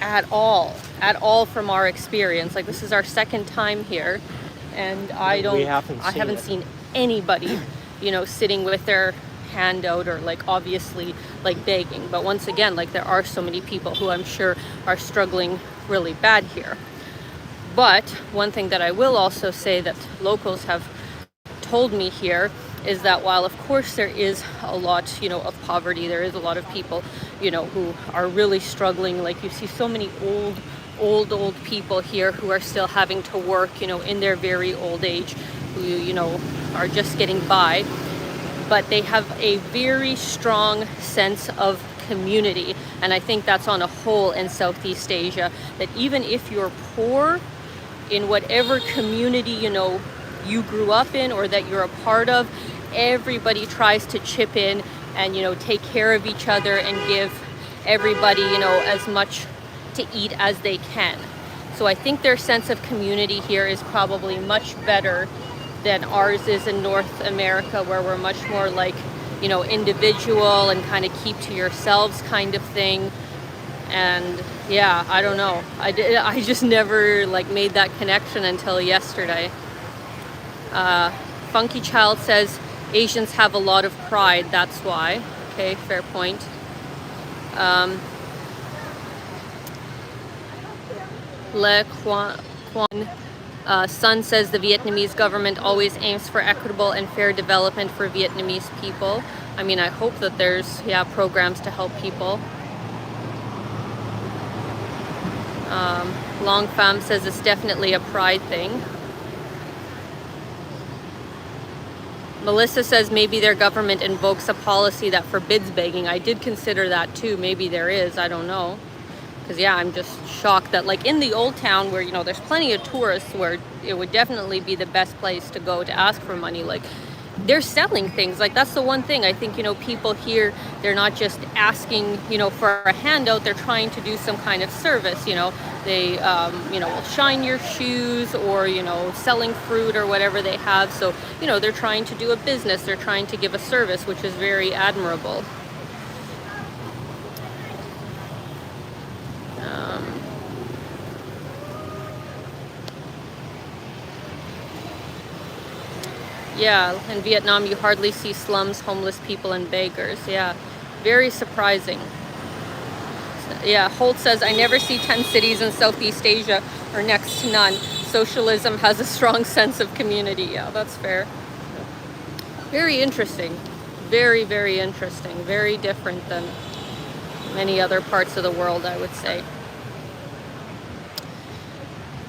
at all from our experience. Like, this is our second time here, and I haven't seen anybody, sitting with their hand out or like obviously like begging. But once again, like, there are so many people who I'm sure are struggling really bad here. But one thing that I will also say that locals have told me here is that while of course there is a lot, you know, of poverty, there is a lot of people, you know, who are really struggling. Like you see so many old people here who are still having to work, you know, in their very old age, who, you know, are just getting by. But they have a very strong sense of community. And I think that's on a whole in Southeast Asia, that even if you're poor in whatever community, you know, you grew up in or that you're a part of, everybody tries to chip in and, you know, take care of each other and give everybody, you know, as much to eat as they can. So I think their sense of community here is probably much better than ours is in North America, where we're much more like, you know, individual and kind of keep to yourselves kind of thing. And yeah, I don't know. I just never like made that connection until yesterday. Funky Child says Asians have a lot of pride, that's why. Okay, fair point. Le Quan Sun says the Vietnamese government always aims for equitable and fair development for Vietnamese people. I mean, I hope that there's, yeah, programs to help people. Long Fam says it's definitely a pride thing. Melissa says maybe their government invokes a policy that forbids begging. I did consider that too. Maybe there is, I don't know. Because yeah, I'm just shocked that like in the old town where, you know, there's plenty of tourists, where it would definitely be the best place to go to ask for money. Like they're selling things. Like that's the one thing I think, you know, people here, they're not just asking, you know, for a handout, they're trying to do some kind of service, you know. They, you know, will shine your shoes, or, you know, selling fruit or whatever they have. So, you know, they're trying to do a business, they're trying to give a service, which is very admirable. Yeah, in Vietnam you hardly see slums, homeless people, and beggars. Yeah, very surprising. Yeah, Holt says, I never see 10 cities in Southeast Asia, or next to none. Socialism has a strong sense of community. Yeah, that's fair. Very interesting. Very, very interesting. Very different than many other parts of the world, I would say.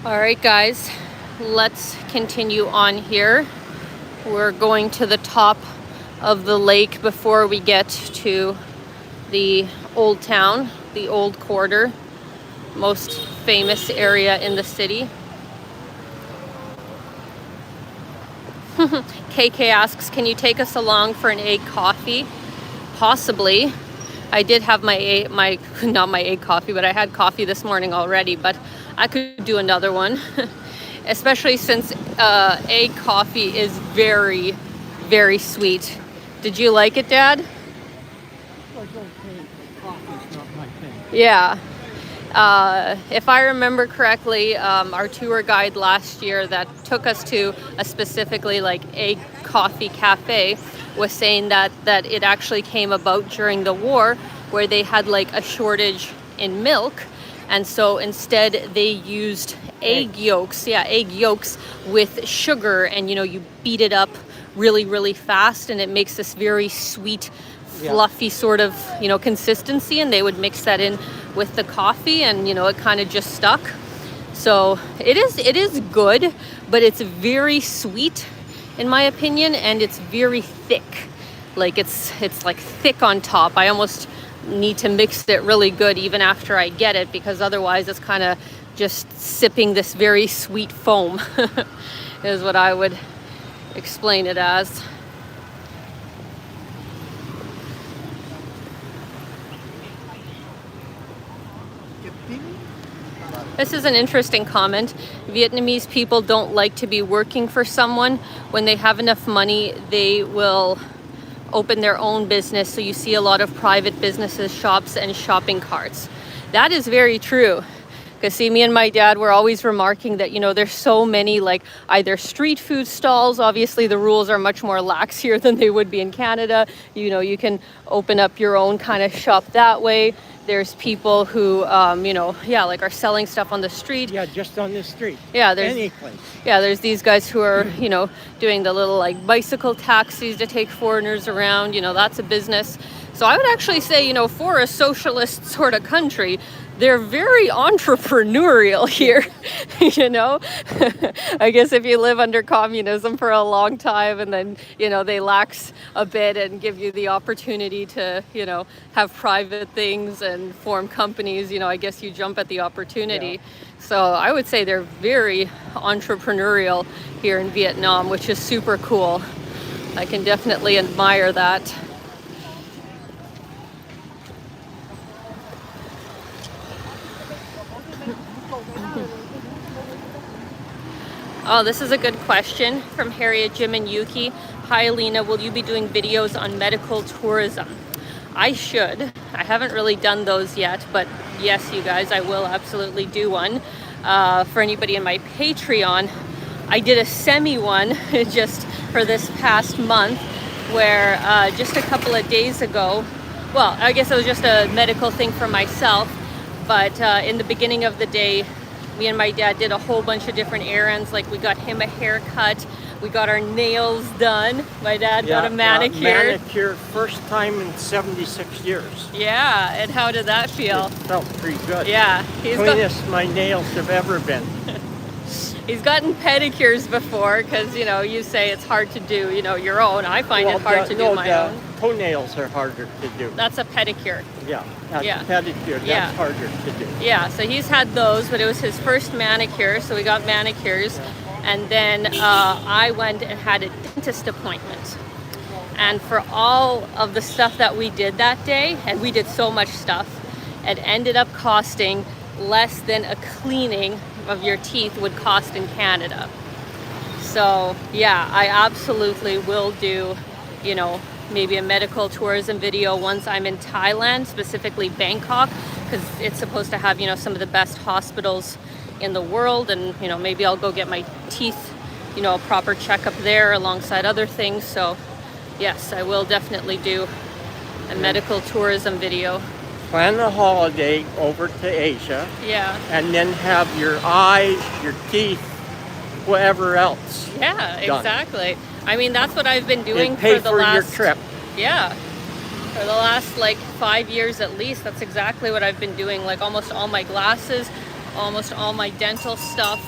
All right, guys, let's continue on here. We're going to the top of the lake before we get to the old town, the old quarter, most famous area in the city. KK asks, can you take us along for an egg coffee? Possibly. I did have not my egg coffee, but I had coffee this morning already, but I could do another one. Especially since egg coffee is very, very sweet. Did you like it, Dad? It was okay. Coffee's not my thing. Yeah. If I remember correctly, our tour guide last year that took us to a specifically like egg coffee cafe was saying that it actually came about during the war, where they had like a shortage in milk. And so instead they used egg yolks with sugar, and, you know, you beat it up really, really fast, and it makes this very sweet, fluffy sort of, you know, consistency, and they would mix that in with the coffee, and, you know, it kind of just stuck. So it is good, but it's very sweet in my opinion, and it's very thick. Like it's like thick on top. I almost need to mix it really good even after I get it, because otherwise it's kind of just sipping this very sweet foam is what I would explain it as. This is an interesting comment. Vietnamese people don't like to be working for someone. When they have enough money, they will open their own business. So you see a lot of private businesses, shops, and shopping carts. That is very true. Because see, me and my dad were always remarking that, you know, there's so many like either street food stalls. Obviously the rules are much more lax here than they would be in Canada. You know, you can open up your own kind of shop that way. There's people who, you know, yeah, like are selling stuff on the street. Yeah, just on the street. Yeah, there's any place. Yeah, there's these guys who are, you know, doing the little like bicycle taxis to take foreigners around. You know, that's a business. So I would actually say, you know, for a socialist sort of country, they're very entrepreneurial here, you know. I guess if you live under communism for a long time and then, you know, they lax a bit and give you the opportunity to, you know, have private things and form companies, you know, I guess you jump at the opportunity. Yeah. So I would say they're very entrepreneurial here in Vietnam, which is super cool. I can definitely admire that. Oh, this is a good question from Harriet, Jim, and Yuki. Hi, Alina. Will you be doing videos on medical tourism? I should. I haven't really done those yet, but yes, you guys, I will absolutely do one. For anybody in my Patreon, I did a semi one just for this past month where just a couple of days ago, well, I guess it was just a medical thing for myself, but in the beginning of the day, me and my dad did a whole bunch of different errands. Like we got him a haircut, we got our nails done. My dad got a manicure. Manicure, first time in 76 years. Yeah, and how did that feel? It felt pretty good. Yeah. Cleanest my nails have ever been. He's gotten pedicures before because, you know, you say it's hard to do, you know, your own. I find it hard to do my own. Toenails are harder to do. That's a pedicure. Yeah, pedicure, that's harder to do. Yeah, so he's had those, but it was his first manicure, so we got manicures. And then I went and had a dentist appointment. And for all of the stuff that we did that day, and we did so much stuff, it ended up costing less than a cleaning of your teeth would cost in Canada. So yeah, I absolutely will do, you know, maybe a medical tourism video once I'm in Thailand, specifically Bangkok, because it's supposed to have, you know, some of the best hospitals in the world, and, you know, maybe I'll go get my teeth, you know, a proper checkup there alongside other things. So yes, I will definitely do a medical tourism video. Plan a holiday over to Asia. Yeah. And then have your eyes, your teeth, whatever else. Yeah, done. Exactly. I mean, that's what I've been doing and pay for the last your trip. Yeah. For the last like 5 years at least, that's exactly what I've been doing. Like almost all my glasses, almost all my dental stuff,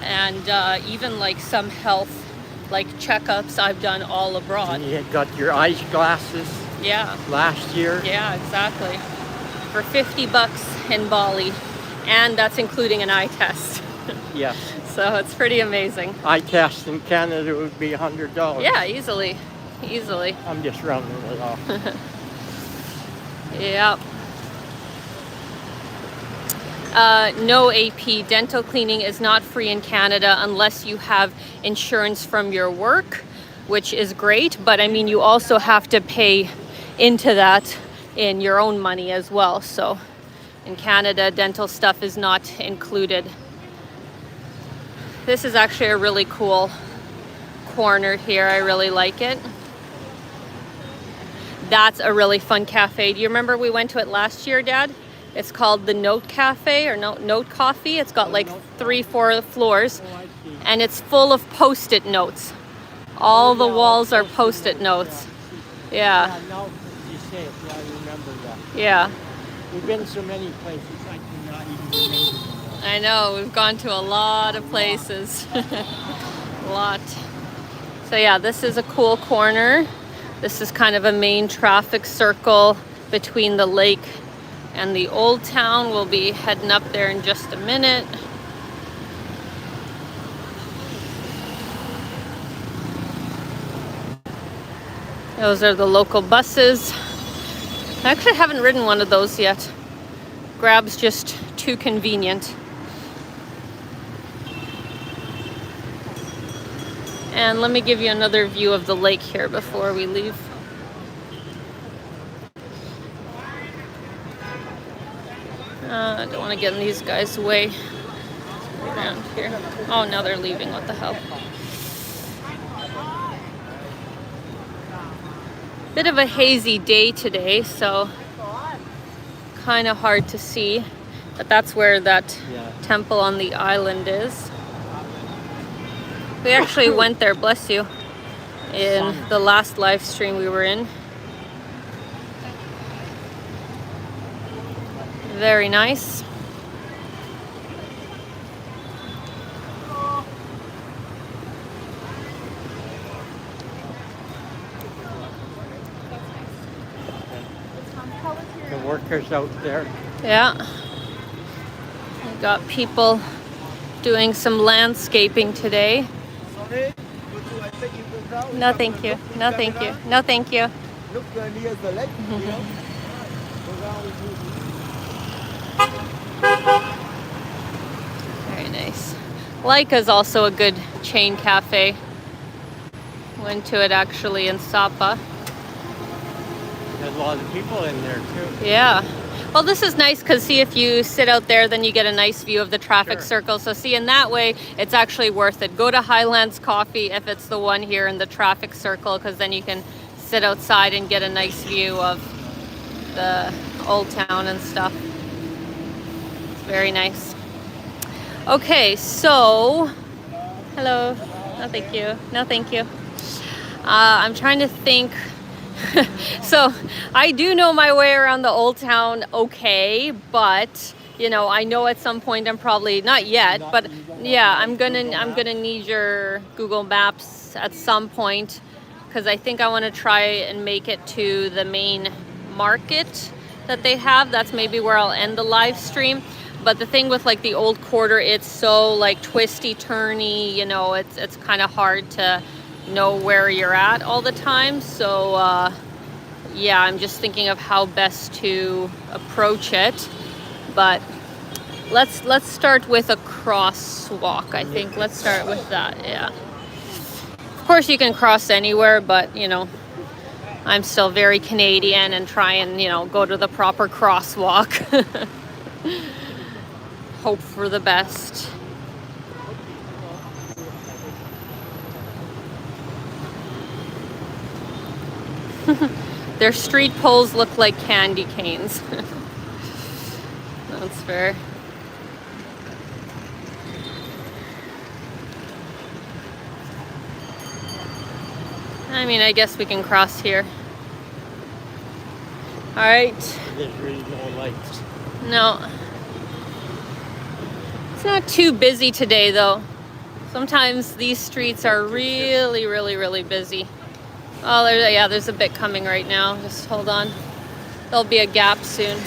and even like some health like checkups I've done all abroad. And you got your eyes glasses. Yeah. Last year. Yeah, exactly. For $50 in Bali, and that's including an eye test. Yes. So it's pretty amazing. Eye test in Canada would be $100. Yeah, easily. I'm just rounding it off. Yep. No AP, dental cleaning is not free in Canada unless you have insurance from your work, which is great, but I mean, you also have to pay into that in your own money as well. So in Canada, dental stuff is not included. This is actually a really cool corner here. I really like it. That's a really fun cafe. Do you remember we went to it last year, Dad? It's called the Note Cafe or Note Coffee. It's got like 3-4 floors, and it's full of Post-it notes. All the walls are Post-it notes. Yeah. Now you say it, yeah, I remember that. Yeah. We've been so many places I cannot even remember. I know, we've gone to a lot of places. A lot. So yeah, this is a cool corner. This is kind of a main traffic circle between the lake and the old town. We'll be heading up there in just a minute. Those are the local buses. I actually haven't ridden one of those yet. Grab's just too convenient. And let me give you another view of the lake here before we leave. I don't want to get in these guys' way around here. Oh, now they're leaving. What the hell? Bit of a hazy day today, so kind of hard to see. But that's where that temple on the island is. We actually went there, bless you, in the last live stream we were in. Very nice. The workers out there. Yeah. We got people doing some landscaping today. No, thank you. No, thank you. No, thank you. Look near the lake, you know. Very nice. Laika's also a good chain cafe. Went to it actually in Sapa. There's a lot of people in there too. Yeah. Well, this is nice because see, if you sit out there, then you get a nice view of the traffic Sure. circle. So see, in that way, it's actually worth it. Go to Highlands Coffee if it's the one here in the traffic circle, because then you can sit outside and get a nice view of the old town and stuff. It's very nice. Okay, so, hello. No, thank you. No, thank you. I'm trying to think. So I do know my way around the old town okay, but you know, I know at some point I'm probably not yet, but yeah, I'm gonna need your Google Maps at some point, because I think I want to try and make it to the main market that they have. That's maybe where I'll end the live stream. But the thing with like the old quarter, it's so like twisty turny, you know, it's kind of hard to know where you're at all the time. So yeah, I'm just thinking of how best to approach it. But let's start with a crosswalk, I think. Let's start with that. Yeah, of course you can cross anywhere, but you know, I'm still very Canadian and try and, you know, go to the proper crosswalk. Hope for the best. Their street poles look like candy canes. That's fair. I mean, I guess we can cross here. All right. There's really no lights. No. It's not too busy today, though. Sometimes these streets are really, really, really busy. Oh, there's a bit coming right now. Just hold on. There'll be a gap soon.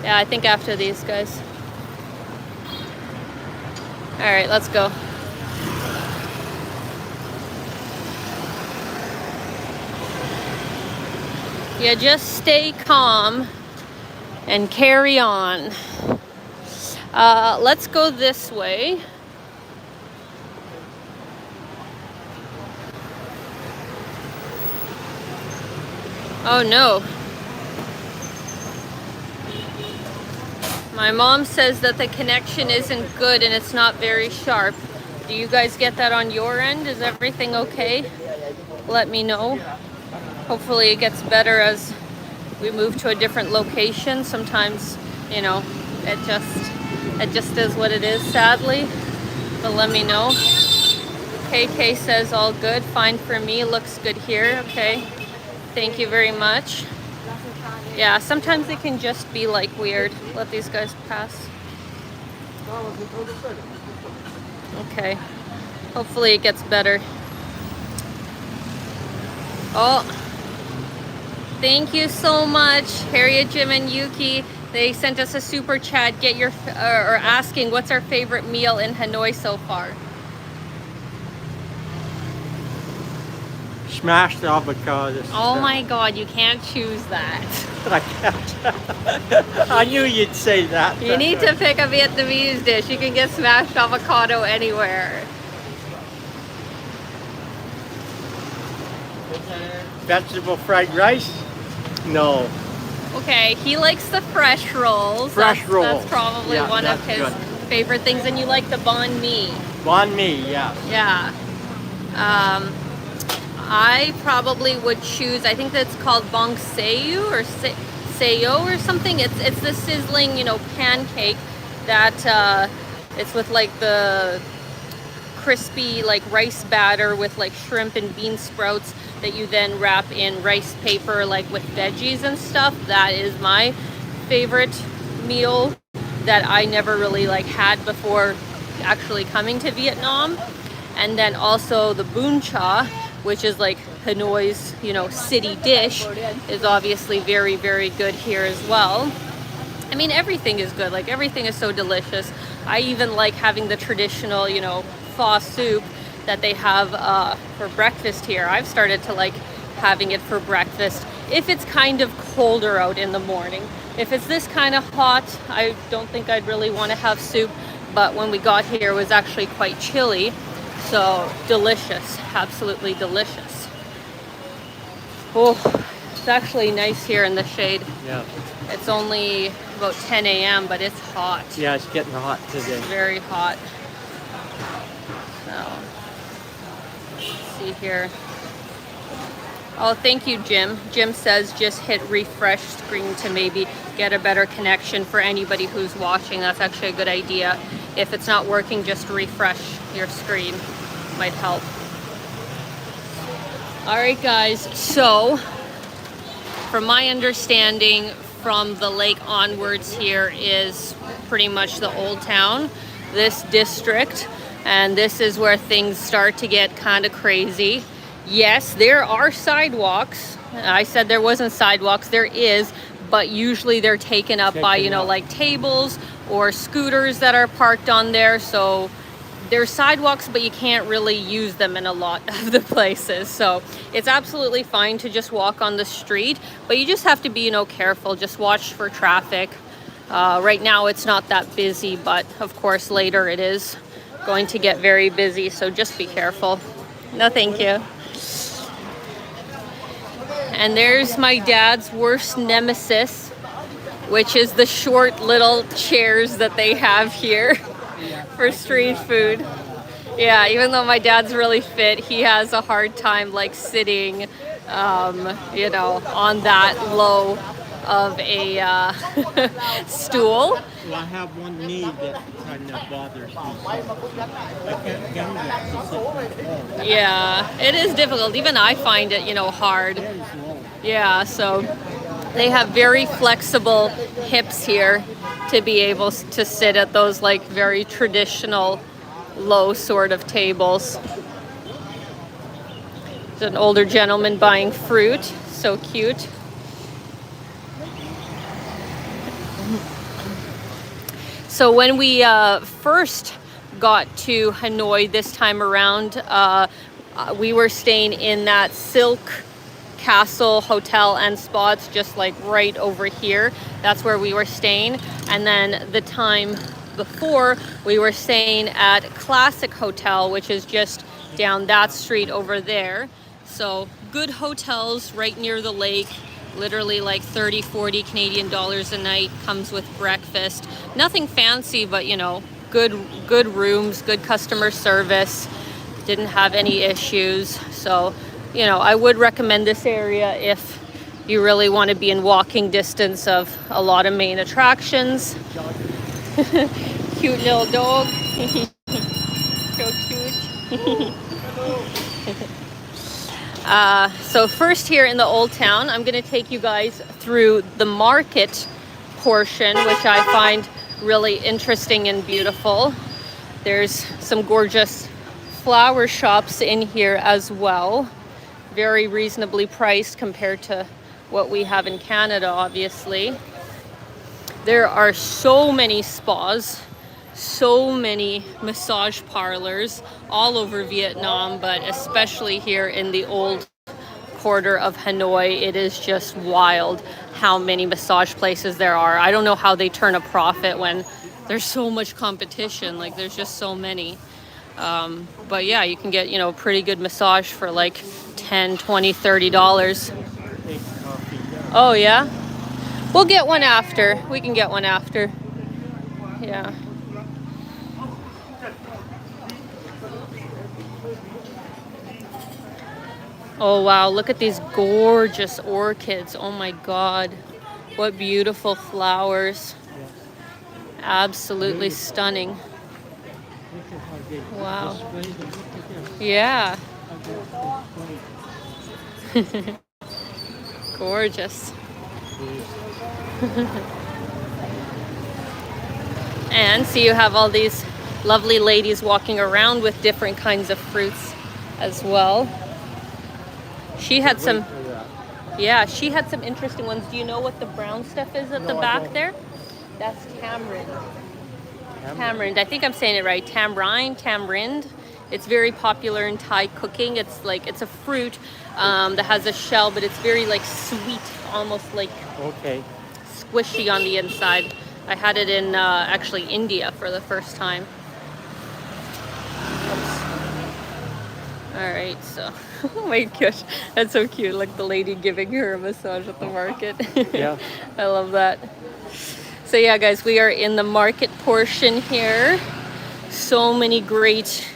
Yeah, I think after these guys. All right, let's go. Yeah, just stay calm and carry on. Let's go this way. Oh no. My mom says that the connection isn't good and it's not very sharp. Do you guys get that on your end? Is everything okay? Let me know. Hopefully it gets better as we move to a different location. Sometimes, you know, it just is what it is, sadly. But let me know. KK says all good. Fine for me. Looks good here. Okay. Thank you very much. Yeah, sometimes it can just be like weird. Let these guys pass. Okay. Hopefully it gets better. Oh, thank you so much, Harriet, Jim, and Yuki. They sent us a super chat. Or asking what's our favorite meal in Hanoi so far. Smashed avocados. Oh my God, you can't choose that. I can't. I knew you'd say that. You need to pick a Vietnamese dish. You can get smashed avocado anywhere. Vegetable fried rice? No. Okay, he likes the fresh rolls. Fresh rolls. That's probably Yeah, one of that's his good. favorite things. And you like the banh mi. Banh mi, yeah. Yeah. I probably would choose, I think that's called bong sayu or sayo or something. It's the sizzling, you know, pancake that it's with like the crispy like rice batter with like shrimp and bean sprouts that you then wrap in rice paper like with veggies and stuff. That is my favorite meal that I never really like had before actually coming to Vietnam. And then also the bún cha, which is like Hanoi's, you know, city dish, is obviously very, very good here as well. I mean, everything is good. Like, everything is so delicious. I even like having the traditional, you know, pho soup that they have for breakfast here. I've started to like having it for breakfast if it's kind of colder out in the morning. If it's this kind of hot, I don't think I'd really want to have soup. But when we got here, it was actually quite chilly. So delicious, absolutely delicious. Oh, it's actually nice here in the shade. Yeah. It's only about 10 a.m., but it's hot. Yeah, it's getting hot today. It's very hot. So, let's see here. Oh, thank you, Jim. Jim says just hit refresh screen to maybe get a better connection for anybody who's watching. That's actually a good idea. If it's not working, just refresh your screen. Might help. All right, guys. So, from my understanding, from the lake onwards here is pretty much the old town, this district, and this is where things start to get kind of crazy. Yes, there are sidewalks. I said there wasn't sidewalks. There is, but usually they're taken up by, you know, like tables or scooters that are parked on there. So there's sidewalks, but you can't really use them in a lot of the places. So it's absolutely fine to just walk on the street, but you just have to be, you know, careful. Just watch for traffic. Right now it's not that busy, but of course later it is going to get very busy. So just be careful. No, thank you. And there's my dad's worst nemesis, which is the short little chairs that they have here for street food. Yeah, even though my dad's really fit, he has a hard time like sitting, you know, on that low of a stool. Well, I have one knee that kind of bothers me. I can't get it to sit like that. Yeah, it is difficult. Even I find it, you know, hard. Yeah, so they have very flexible hips here to be able to sit at those like very traditional low sort of tables. There's an older gentleman buying fruit. So cute. So when we first got to Hanoi this time around, we were staying in that Silk Castle Hotel and Spa. It's just like right over here. That's where we were staying. And then the time before, we were staying at Classic Hotel, which is just down that street over there. So good hotels right near the lake. Literally like 30, 40 Canadian dollars a night. Comes with breakfast. Nothing fancy, but you know, good rooms, good customer service. Didn't have any issues. So, you know, I would recommend this area if you really want to be in walking distance of a lot of main attractions. Cute little dog. So cute. So first here in the old town, I'm going to take you guys through the market portion, which I find really interesting and beautiful. There's some gorgeous flower shops in here as well. Very reasonably priced compared to what we have in Canada, obviously. There are so many spas, so many massage parlors all over Vietnam, but especially here in the old quarter of Hanoi. It is just wild how many massage places there are. I don't know how they turn a profit when there's so much competition. Like, there's just so many. But yeah, you can get, you know, a pretty good massage for like $10, $20, $30. Oh yeah? We'll get one after. We can get one after. Yeah. Oh wow, look at these gorgeous orchids. Oh my God. What beautiful flowers. Absolutely stunning. Wow. Yeah. Gorgeous. And so you have all these lovely ladies walking around with different kinds of fruits as well. She had some, yeah, she had some interesting ones. Do you know what the brown stuff is at the back there? That's tamarind. Tamarind. I think I'm saying it right. Tamarind. It's very popular in Thai cooking. It's like, it's a fruit that has a shell, but it's very like sweet, almost like squishy on the inside. I had it in actually India for the first time. All right, so, oh my gosh, that's so cute. Like the lady giving her a massage at the market. Yeah. I love that. So yeah, guys, we are in the market portion here. So many great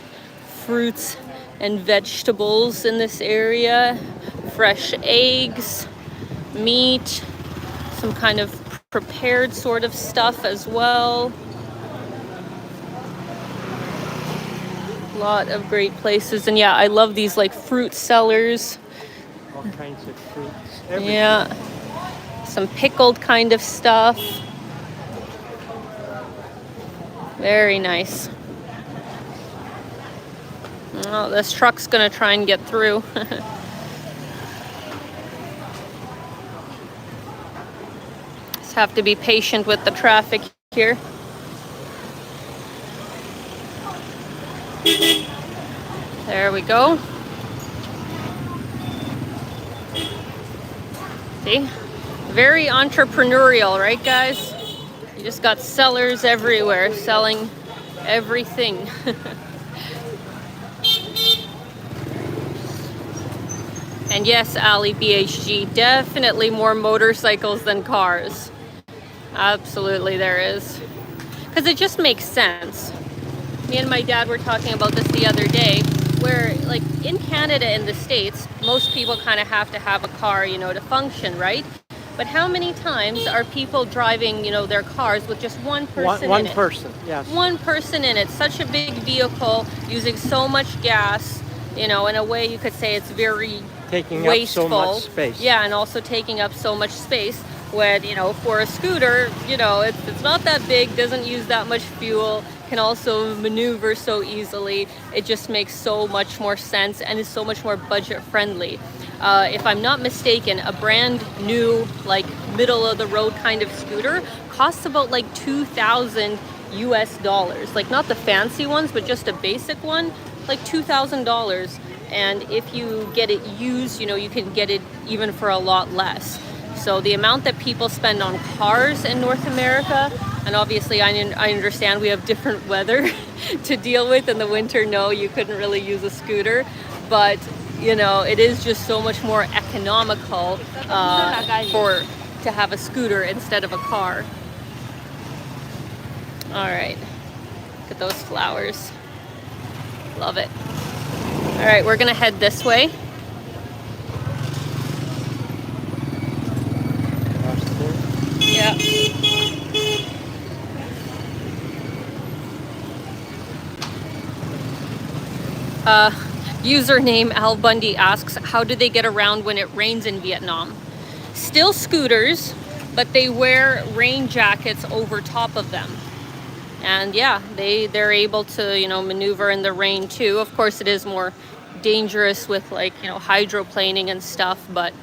fruits and vegetables in this area. Fresh eggs, meat, some kind of prepared sort of stuff as well. Lot of great places. And yeah, I love these like fruit sellers. All kinds of fruits. Everything. Yeah. Some pickled kind of stuff. Very nice. Oh, this truck's gonna try and get through. Just have to be patient with the traffic here. There we go. See? Very entrepreneurial, right, guys? You just got sellers everywhere selling everything. And yes, Ali BHG, definitely more motorcycles than cars. Absolutely there is. Because it just makes sense. Me and my dad were talking about this the other day, where like in Canada and the States, most people kind of have to have a car, you know, to function, right? But how many times are people driving, you know, their cars with just one person in it? One person, yes. One person in it. Such a big vehicle, using so much gas, you know, in a way you could say it's very taking wasteful. up so much space. Yeah, and also taking up so much space. When, you know, for a scooter, you know, it's not that big, doesn't use that much fuel, can also maneuver so easily. It just makes so much more sense and is so much more budget friendly. If I'm not mistaken, a brand new, like middle of the road kind of scooter costs about like $2,000 US. Like not the fancy ones, but just a basic one, like $2,000. And if you get it used, you know, you can get it even for a lot less. So the amount that people spend on cars in North America, and obviously I understand we have different weather to deal with. In the winter, no, you couldn't really use a scooter. But, you know, it is just so much more economical to have a scooter instead of a car. All right, look at those flowers. Love it. All right, we're gonna head this way. Yeah. Username Al Bundy asks, how do they get around when it rains in Vietnam? Still scooters, but they wear rain jackets over top of them. And yeah, they're able to, you know, maneuver in the rain too. Of course, it is more dangerous with like, you know, hydroplaning and stuff, but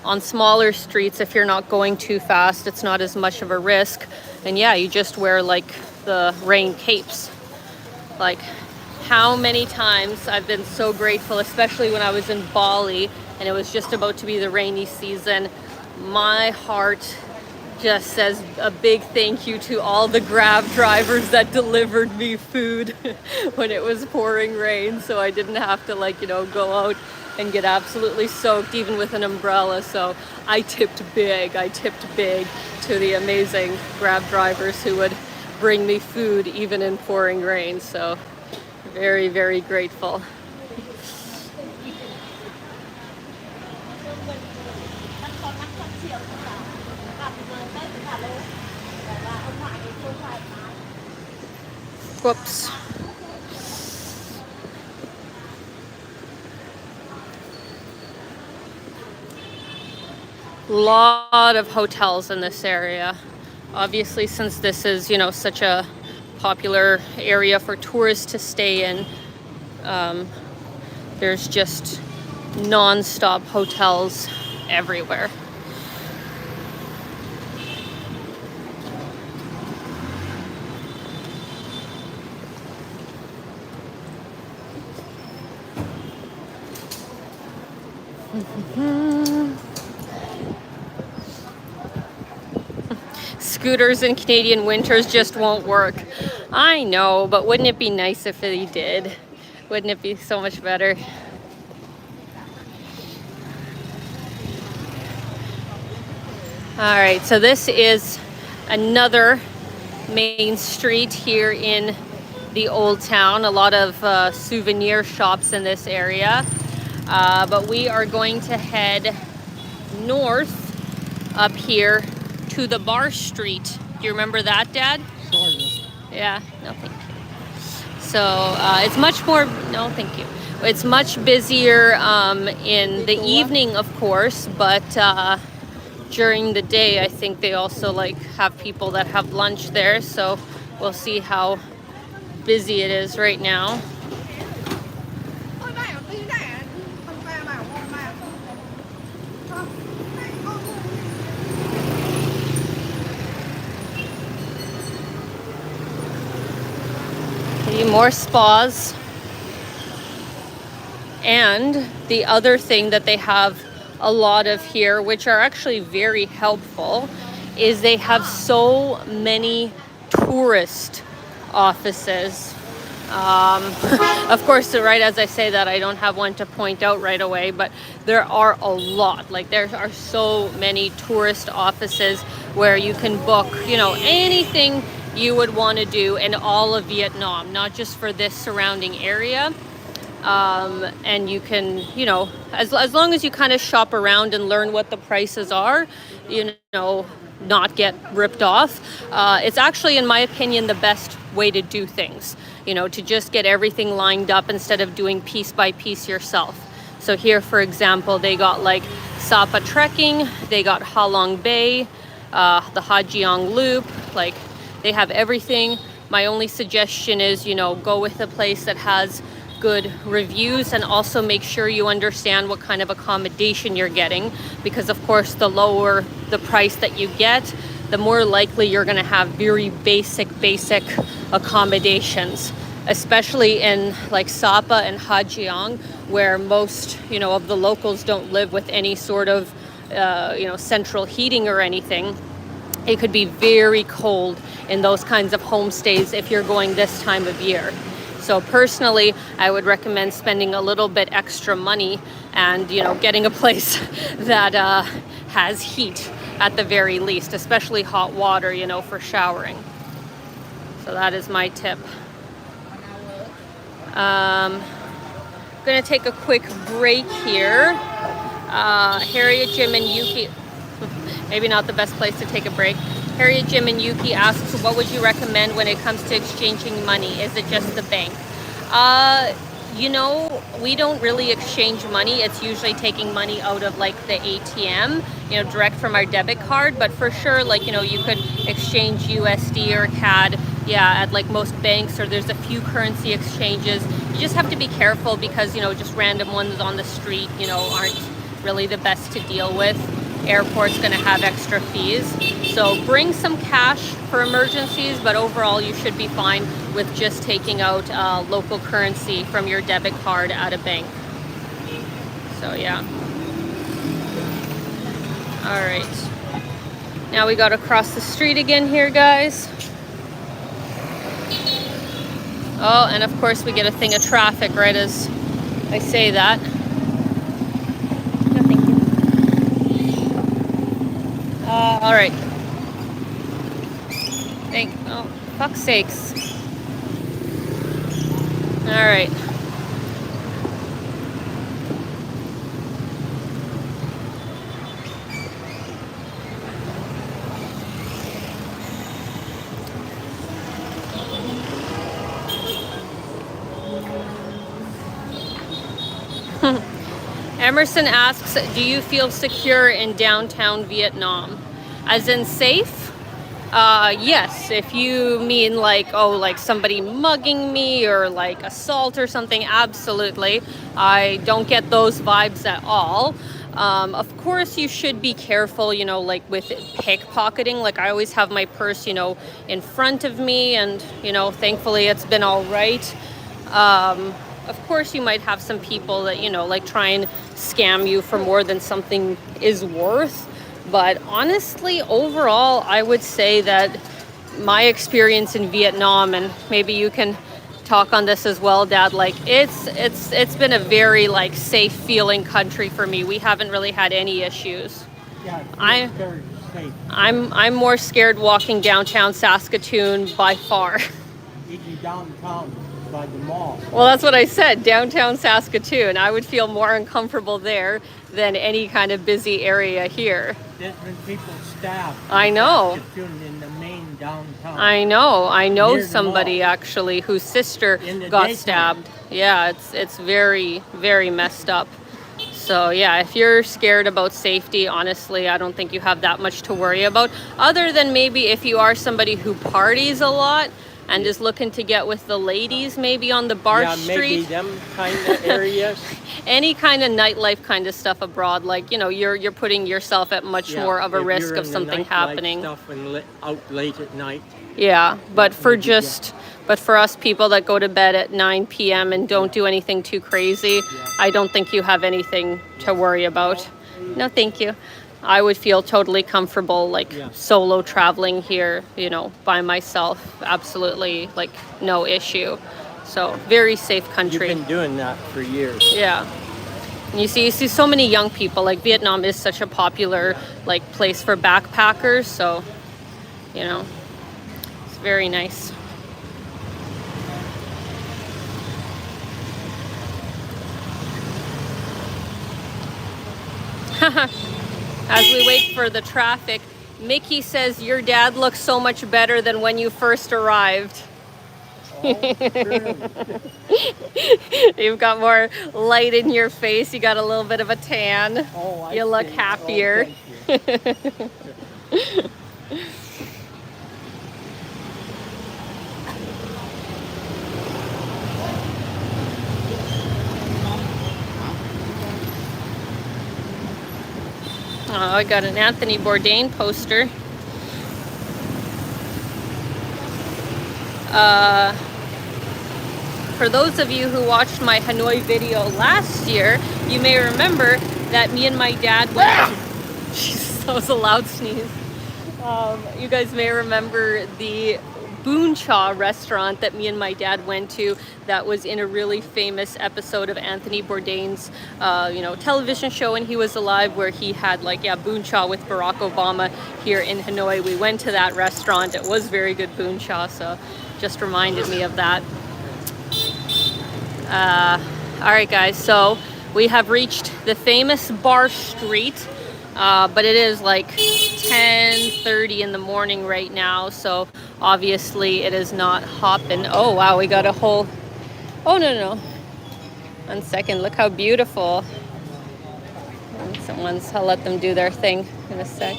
on smaller streets, if you're not going too fast, it's not as much of a risk. And yeah, you just wear like the rain capes. Like how many times I've been so grateful, especially when I was in Bali and it was just about to be the rainy season. My heart just says a big thank you to all the Grab drivers that delivered me food when it was pouring rain, so I didn't have to, like, you know, go out and get absolutely soaked even with an umbrella. So I tipped big to the amazing Grab drivers who would bring me food even in pouring rain. So very, very grateful. Whoops. Lot of hotels in this area. Obviously, since this is, you know, such a popular area for tourists to stay in, there's just non-stop hotels everywhere. Scooters in Canadian winters just won't work. I know, but wouldn't it be nice if they did? Wouldn't it be so much better? All right, so this is another main street here in the Old Town. A lot of souvenir shops in this area. But we are going to head north up here to the Bar Street. Do you remember that, Dad? Sorry. Yeah, no thank you. So it's much more, no thank you. It's much busier in the evening, of course, but during the day, I think they also like have people that have lunch there. So we'll see how busy it is right now. More spas. And the other thing that they have a lot of here, which are actually very helpful, is they have so many tourist offices. Of course, right as I say that, I don't have one to point out right away, but there are a lot. Like, there are so many tourist offices where you can book, you know, anything you would want to do in all of Vietnam, not just for this surrounding area. And you can, you know, as long as you kind of shop around and learn what the prices are, you know, not get ripped off. It's actually, in my opinion, the best way to do things, you know, to just get everything lined up instead of doing piece by piece yourself. So here, for example, they got like Sapa Trekking, they got Ha Long Bay, the Ha Giang Loop, like they have everything. My only suggestion is, you know, go with a place that has good reviews, and also make sure you understand what kind of accommodation you're getting, because of course the lower the price that you get, the more likely you're going to have very basic accommodations, especially in like Sapa and Ha Giang, where most, you know, of the locals don't live with any sort of you know, central heating or anything. It could be very cold in those kinds of homestays if you're going this time of year. So personally, I would recommend spending a little bit extra money and, you know, getting a place that has heat at the very least, especially hot water, you know, for showering. So that is my tip. I'm gonna take a quick break here. Harriet, Jim, and Yuki, maybe not the best place to take a break. Harriet, Jim, and Yuki asks, what would you recommend when it comes to exchanging money? Is it just the bank? You know, we don't really exchange money. It's usually taking money out of like the ATM, you know, direct from our debit card. But for sure, like, you know, you could exchange USD or CAD, yeah, at like most banks, or there's a few currency exchanges. You just have to be careful because, you know, just random ones on the street, you know, aren't really the best to deal with. Airport's going to have extra fees. So bring some cash for emergencies, but overall you should be fine with just taking out local currency from your debit card at a bank. So yeah. All right. Now we got to cross the street again here, guys. Oh, and of course we get a thing of traffic right as I say that. All right. Oh, fuck's sakes. All right. Emerson asks, do you feel secure in downtown Vietnam? As in safe? Yes, if you mean like, oh, like somebody mugging me or like assault or something, absolutely. I don't get those vibes at all. Of course, you should be careful, you know, like with pickpocketing. Like I always have my purse, you know, in front of me and, you know, thankfully it's been all right. Of course, you might have some people that, you know, like try and scam you for more than something is worth. But honestly, overall, I would say that my experience in Vietnam, and maybe you can talk on this as well, Dad, like it's been a very like safe feeling country for me. We haven't really had any issues. Yeah, very safe. I'm more scared walking downtown Saskatoon by far. Even downtown by the mall. Well, that's what I said, downtown Saskatoon. I would feel more uncomfortable there than any kind of busy area here. There's been people stabbed. I know. In the main downtown. I know Near the somebody mall. actually whose sister In the got daytime. stabbed. Yeah, it's very, very messed up. So yeah, if you're scared about safety, honestly, I don't think you have that much to worry about. Other than maybe if you are somebody who parties a lot and is looking to get with the ladies maybe on the bar Yeah, maybe street. them kind of areas. Any kind of nightlife kind of stuff abroad, like, you know, you're putting yourself at much Yeah, more of a if risk you're of in the something nightlife happening. Stuff and out late at night. Yeah, but for us people that go to bed at 9 p.m. and don't do anything too crazy, I don't think you have anything to worry about. No, thank you. I would feel totally comfortable like solo traveling here, you know, by myself. Absolutely, like no issue. So very safe country. You've been doing that for years. Yeah. And you see so many young people. Like Vietnam is such a popular like place for backpackers, so you know, it's very nice. As we wait for the traffic, Mickey says your dad looks so much better than when you first arrived. You've got more light in your face. You got a little bit of a tan. You look happier. Oh, I got an Anthony Bourdain poster. For those of you who watched my Hanoi video last year, you may remember that me and my dad went... Jesus, that was a loud sneeze. You guys may remember the Boon Cha restaurant that me and my dad went to that was in a really famous episode of Anthony Bourdain's television show when he was alive, where he had Boon Cha with Barack Obama here in Hanoi. We went to that restaurant. It was very good Boon Cha, so just reminded me of that. All right guys, so we have reached the famous bar street, but it is like 10:30 in the morning right now, so obviously it is not hopping. Oh wow, we got a whole... Oh no. 1 second, look how beautiful. I'll let them do their thing in a sec.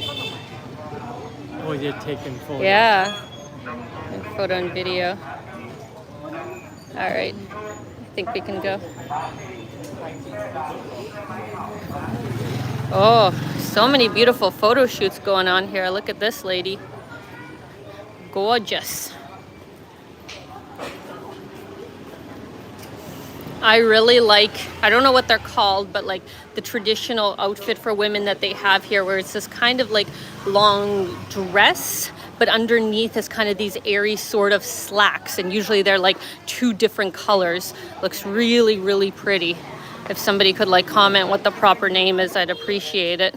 Oh, you're taking photos. Yeah, photo and video. All right, I think we can go. Oh, so many beautiful photo shoots going on here. Look at this lady. Gorgeous. I really like, I don't know what they're called, but like the traditional outfit for women that they have here, where it's this kind of like long dress, but underneath is kind of these airy sort of slacks, and usually they're like 2 different colors. Looks really, really pretty. If somebody could like comment what the proper name is, I'd appreciate it.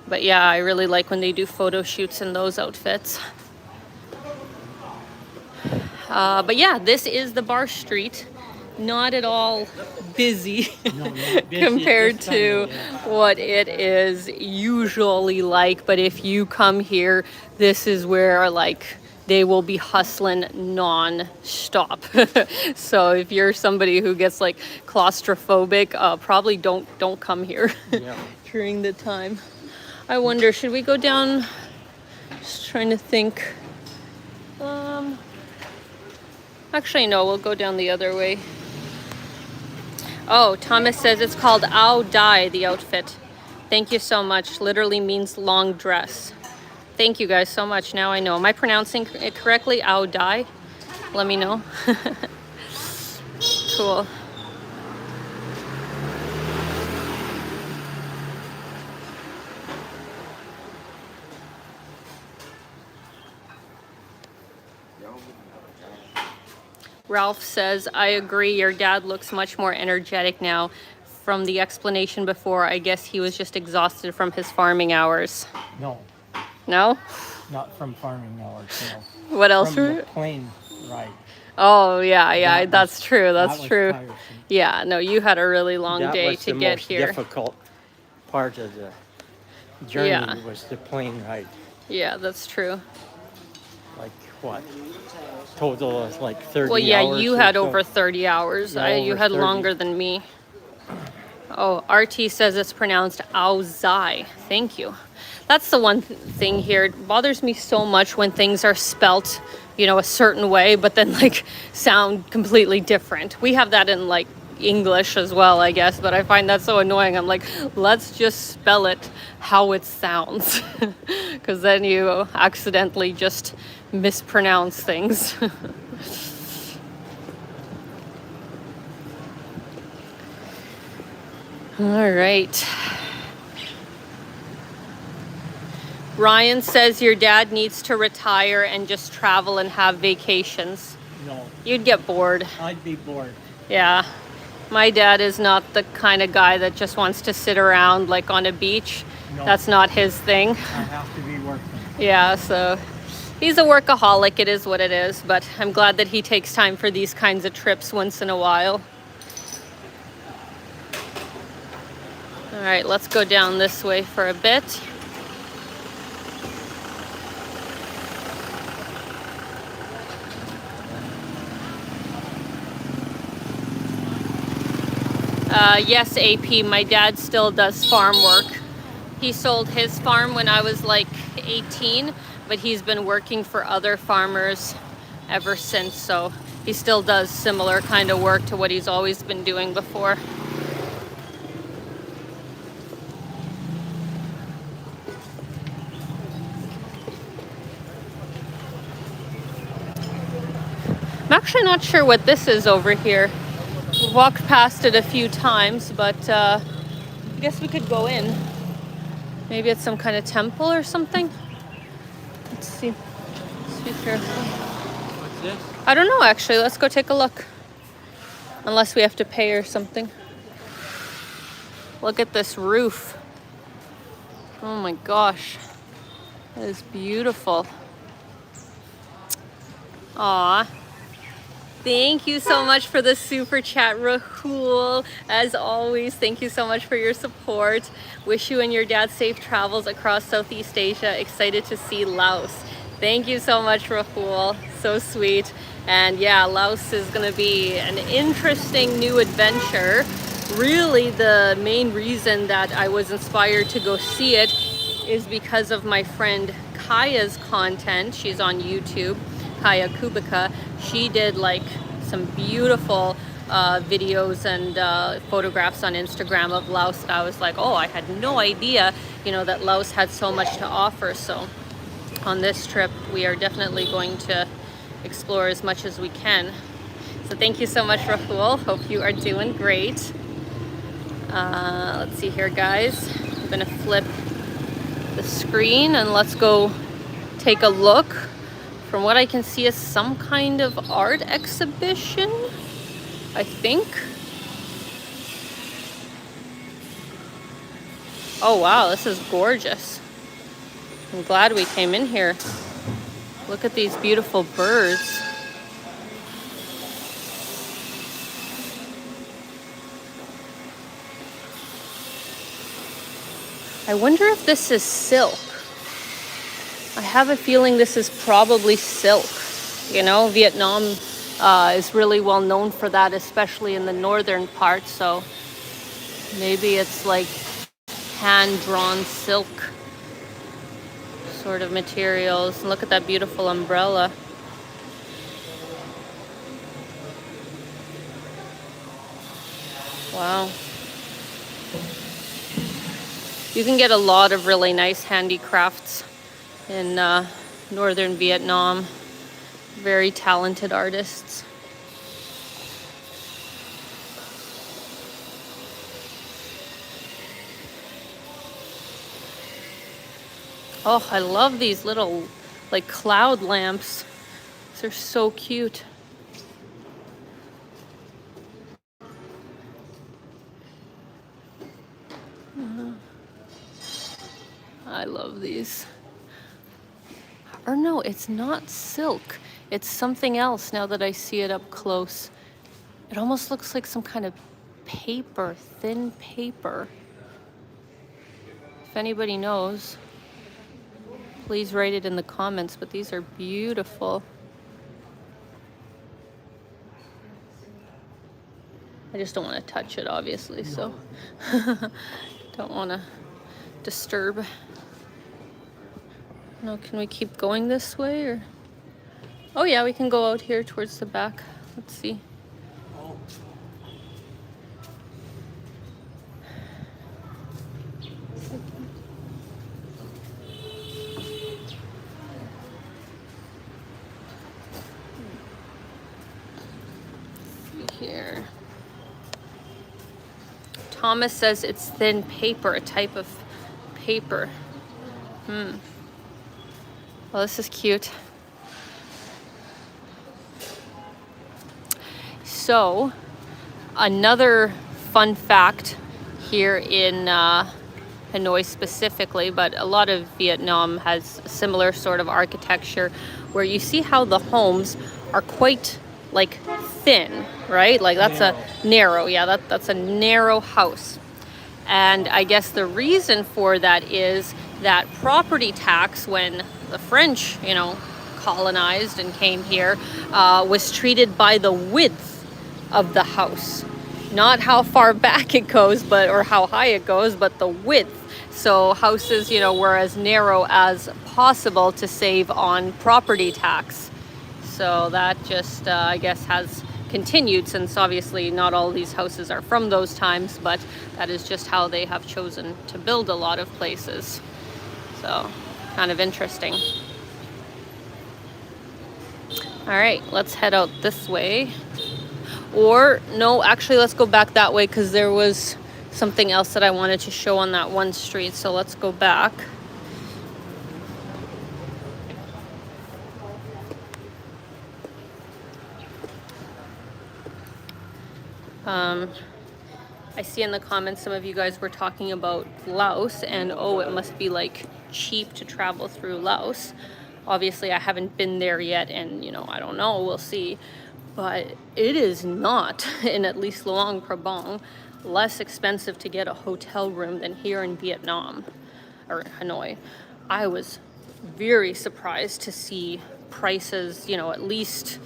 But yeah, I really like when they do photo shoots in those outfits. But yeah, this is the bar street. Not at all busy, No, not busy at compared this to time of year. what it is usually like. But if you come here, this is where like they will be hustling non-stop. So if you're somebody who gets like claustrophobic, probably don't come here Yeah. during the time. I wonder, should we go down? Just trying to think. Actually, no, we'll go down the other way. Oh, Thomas says it's called Ao Dai, the outfit. Thank you so much. Literally means long dress. Thank you guys so much. Now I know. Am I pronouncing it correctly? Ao Dai? Let me know. Cool. Ralph says, I agree, your dad looks much more energetic now. From the explanation before, I guess he was just exhausted from his farming hours. No, No? not from farming hours. No. What else? From the plane ride. Oh, yeah, that's true, that that's was true. tiresome. Yeah, no, you had a really long That day was to the get most here. difficult part of the journey. Yeah. Was the plane ride. Yeah, that's true. Like what? Total of like 30 Well, yeah, hours. you or had so. over 30 hours. Yeah, You over had 30. longer than me. Oh, RT says it's pronounced Aozai. Thank you. That's the one thing here. It bothers me so much when things are spelt, you know, a certain way, but then like sound completely different. We have that in like English as well, I guess, but I find that so annoying. I'm like, let's just spell it how it sounds, because then you accidentally just mispronounce things. All right. Ryan says your dad needs to retire and just travel and have vacations. No, You'd get bored. I'd be bored. Yeah. My dad is not the kind of guy that just wants to sit around like on a beach. No. That's not his thing. I have to be working. Yeah, so he's a workaholic. It is what it is. But I'm glad that he takes time for these kinds of trips once in a while. All right, let's go down this way for a bit. Yes, AP, my dad still does farm work. He sold his farm when I was like 18, but he's been working for other farmers ever since, so he still does similar kind of work to what he's always been doing before. I'm actually not sure what this is over here. We've walked past it a few times, but I guess we could go in. Maybe it's some kind of temple or something. Let's see. Let's be careful. What's this? I don't know, actually. Let's go take a look. Unless we have to pay or something. Look at this roof. Oh my gosh. That is beautiful. Aw. Thank you so much for the super chat, Rahul. As always, thank you so much for your support. Wish you and your dad safe travels across Southeast Asia. Excited to see Laos. Thank you so much, Rahul. So sweet. And yeah, Laos is going to be an interesting new adventure. Really, the main reason that I was inspired to go see it is because of my friend Kaya's content. She's on YouTube. Kaya Kubika. She did like some beautiful videos and photographs on Instagram of Laos that I was like, oh, I had no idea, you know, that Laos had so much to offer. So on this trip, we are definitely going to explore as much as we can. So thank you so much, Rahul. Hope you are doing great. Let's see here, guys. I'm gonna flip the screen and let's go take a look. From what I can see is some kind of art exhibition, I think. Oh wow, this is gorgeous. I'm glad we came in here. Look at these beautiful birds. I wonder if this is silk. I have a feeling this is probably silk. You know, Vietnam is really well known for that, especially in the northern part. So maybe it's like hand-drawn silk sort of materials. And look at that beautiful umbrella. Wow. You can get a lot of really nice handicrafts in northern Vietnam. Very talented artists. Oh, I love these little like cloud lamps. They're so cute. I love these. Or no, it's not silk. It's something else now that I see it up close. It almost looks like some kind of paper, thin paper. If anybody knows, please write it in the comments, but these are beautiful. I just don't want to touch it, obviously, so don't want to disturb. No, can we keep going this way or? Oh yeah, we can go out here towards the back. Let's see. Here. Thomas says it's thin paper, a type of paper. Well, this is cute. So, another fun fact here in Hanoi specifically, but a lot of Vietnam has similar sort of architecture where you see how the homes are quite like thin, right? Like that's a narrow, yeah, that's a narrow house. And I guess the reason for that is that property tax, when the French, you know, colonized and came here, was treated by the width of the house, not how far back it goes, but or how high it goes, but the width. So houses, you know, were as narrow as possible to save on property tax. So that just, I guess, has continued, since obviously not all these houses are from those times, but that is just how they have chosen to build a lot of places. So kind of interesting. All right, let's head out this way. Or no, actually let's go back that way because there was something else that I wanted to show on that one street. So let's go back. I see in the comments some of you guys were talking about Laos and oh, it must be like cheap to travel through Laos. Obviously I haven't been there yet and you know, I don't know, we'll see. But it is not, in at least Luang Prabang, less expensive to get a hotel room than here in Vietnam or Hanoi. I was very surprised to see prices, you know, at least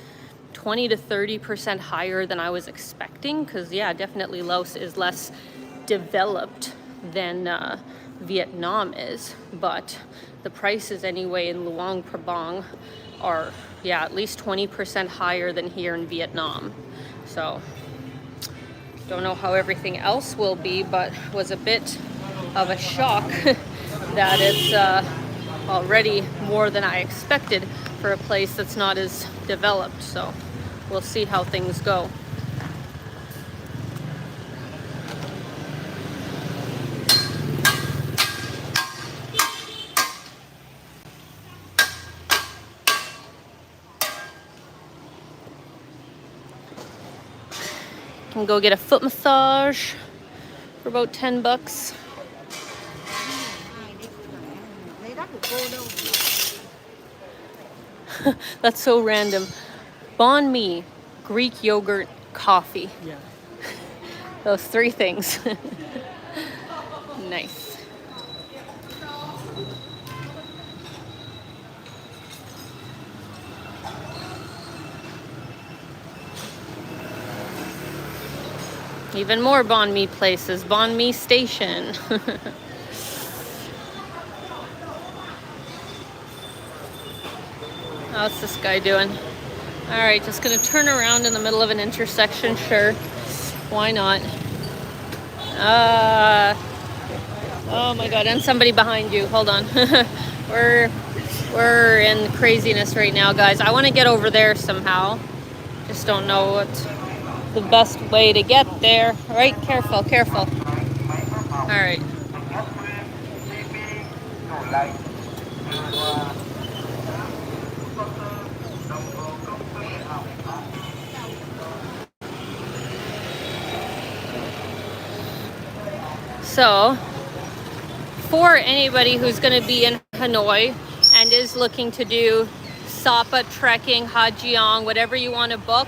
20 to 30% higher than I was expecting, because yeah, definitely Laos is less developed than Vietnam is, but the prices anyway in Luang Prabang are, yeah, at least 20% higher than here in Vietnam. So don't know how everything else will be, but was a bit of a shock that it's already more than I expected for a place that's not as developed. So we'll see how things go. Can go get a foot massage for about $10. That's so random. Banh mi, Greek yogurt, coffee. Yeah. Those three things. Nice. Even more banh mi places. Banh mi station. How's this guy doing? All right, just gonna turn around in the middle of an intersection. Sure, why not? Oh my God, and somebody behind you. Hold on. we're in craziness right now, guys. I want to get over there somehow. Just don't know what the best way to get there. All right, careful, careful. All right. So, for anybody who's going to be in Hanoi and is looking to do Sapa trekking, Hajiang, whatever you want to book,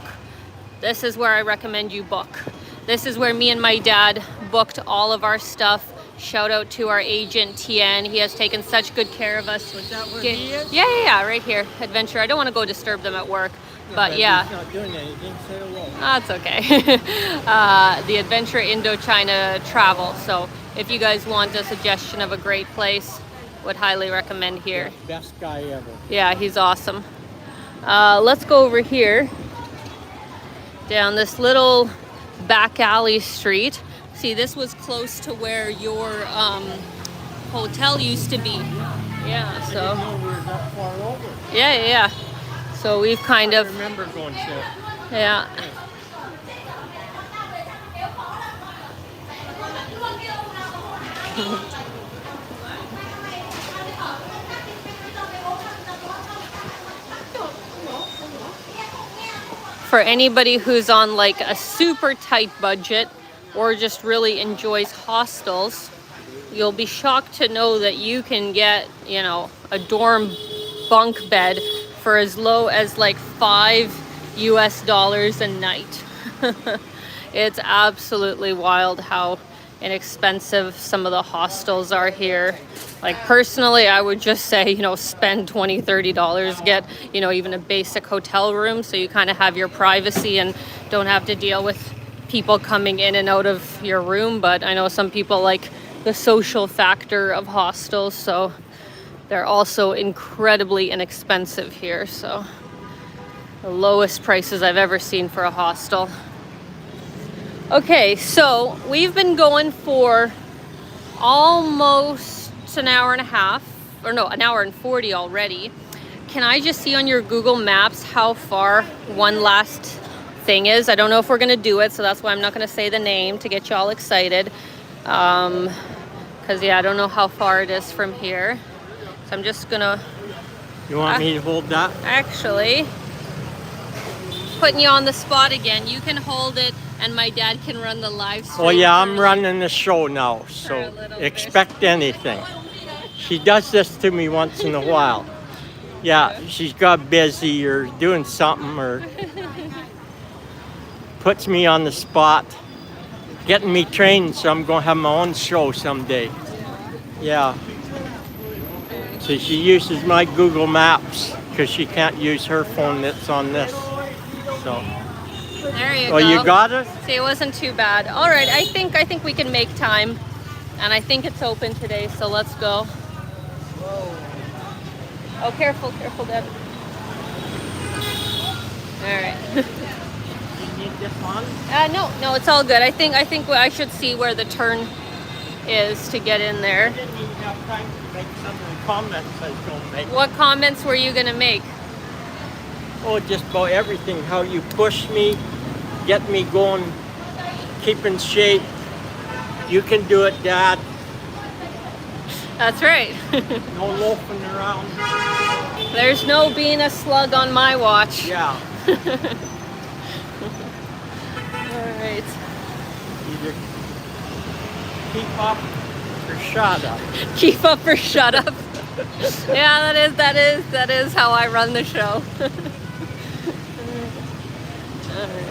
this is where I recommend you book. This is where me and my dad booked all of our stuff. Shout out to our agent, Tien. He has taken such good care of us. Was that where he is? Yeah, right here, Adventure. I don't want to go disturb them at work, but yeah. He's not doing anything, say hello. That's okay. The Adventure Indochina Travel. So if you guys want a suggestion of a great place, would highly recommend here. Best guy ever. Yeah, he's awesome. Let's go over here down this little back alley street. See, this was close to where your hotel used to be. Yeah, so. I didn't know we were that far over. Yeah. So we've kind of. I remember going to. Yeah. For anybody who's on like a super tight budget or just really enjoys hostels, you'll be shocked to know that you can get, you know, a dorm bunk bed for as low as like $5 a night. It's absolutely wild how inexpensive some of the hostels are here. Like personally, I would just say, you know, spend $20, $30, get, you know, even a basic hotel room so you kind of have your privacy and don't have to deal with people coming in and out of your room. But I know some people like the social factor of hostels, so they're also incredibly inexpensive here. So the lowest prices I've ever seen for a hostel. Okay, so we've been going for almost an hour and a half, or no, an hour and 40 already. Can I just see on your Google Maps how far one last thing is? I don't know if we're gonna do it, so that's why I'm not gonna say the name to get you all excited. Cause yeah, I don't know how far it is from here. So I'm just gonna. You want me to hold that? Actually, putting you on the spot again. You can hold it and my dad can run the live stream. Oh yeah, I'm running the show now, so expect anything. She does this to me once in a while. Yeah, she's got busy or doing something or puts me on the spot, getting me trained so I'm going to have my own show someday. Yeah. So she uses my Google Maps because she can't use her phone that's on this. So. There you go. go. You got it? See, it wasn't too bad. All right, I think we can make time, and I think it's open today. So let's go. Oh, careful, Deb. All right. You need this one? No, it's all good. I think I should see where the turn is to get in there. I didn't even have time to make some of the comments I was going to make. What comments were you gonna make? Oh, just about everything. How you push me, get me going, keep in shape. You can do it, Dad. That's right. No loafing around. There's no being a slug on my watch. Yeah. All right. Either keep up or shut up. Keep up or shut up. Yeah, that is how I run the show. All right.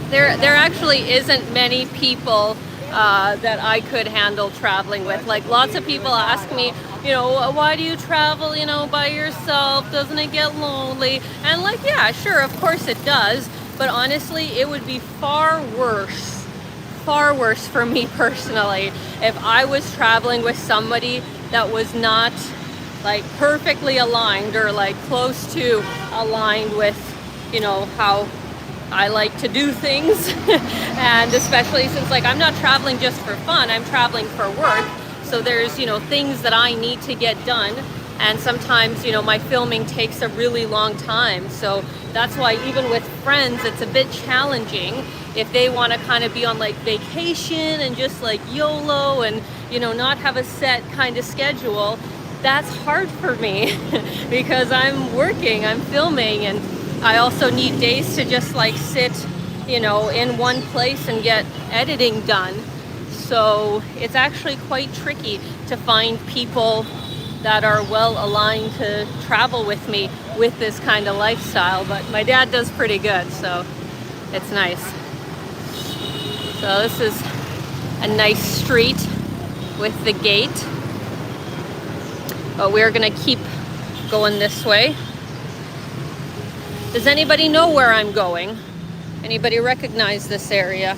There actually isn't many people that I could handle traveling with. Like lots of people ask me, you know, why do you travel, you know, by yourself? Doesn't it get lonely? And like, yeah, sure, of course it does. But honestly, it would be far worse for me personally if I was traveling with somebody that was not like perfectly aligned or like close to aligned with, you know, how I like to do things. And especially since like I'm not traveling just for fun, I'm traveling for work. So there's, you know, things that I need to get done. And sometimes, you know, my filming takes a really long time. So that's why even with friends, it's a bit challenging if they want to kind of be on like vacation and just like YOLO and, you know, not have a set kind of schedule. That's hard for me because I'm working, I'm filming, and I also need days to just like sit, you know, in one place and get editing done. So it's actually quite tricky to find people that are well aligned to travel with me with this kind of lifestyle. But my dad does pretty good, so it's nice. So this is a nice street with the gate. But we're gonna keep going this way. Does anybody know where I'm going? Anybody recognize this area?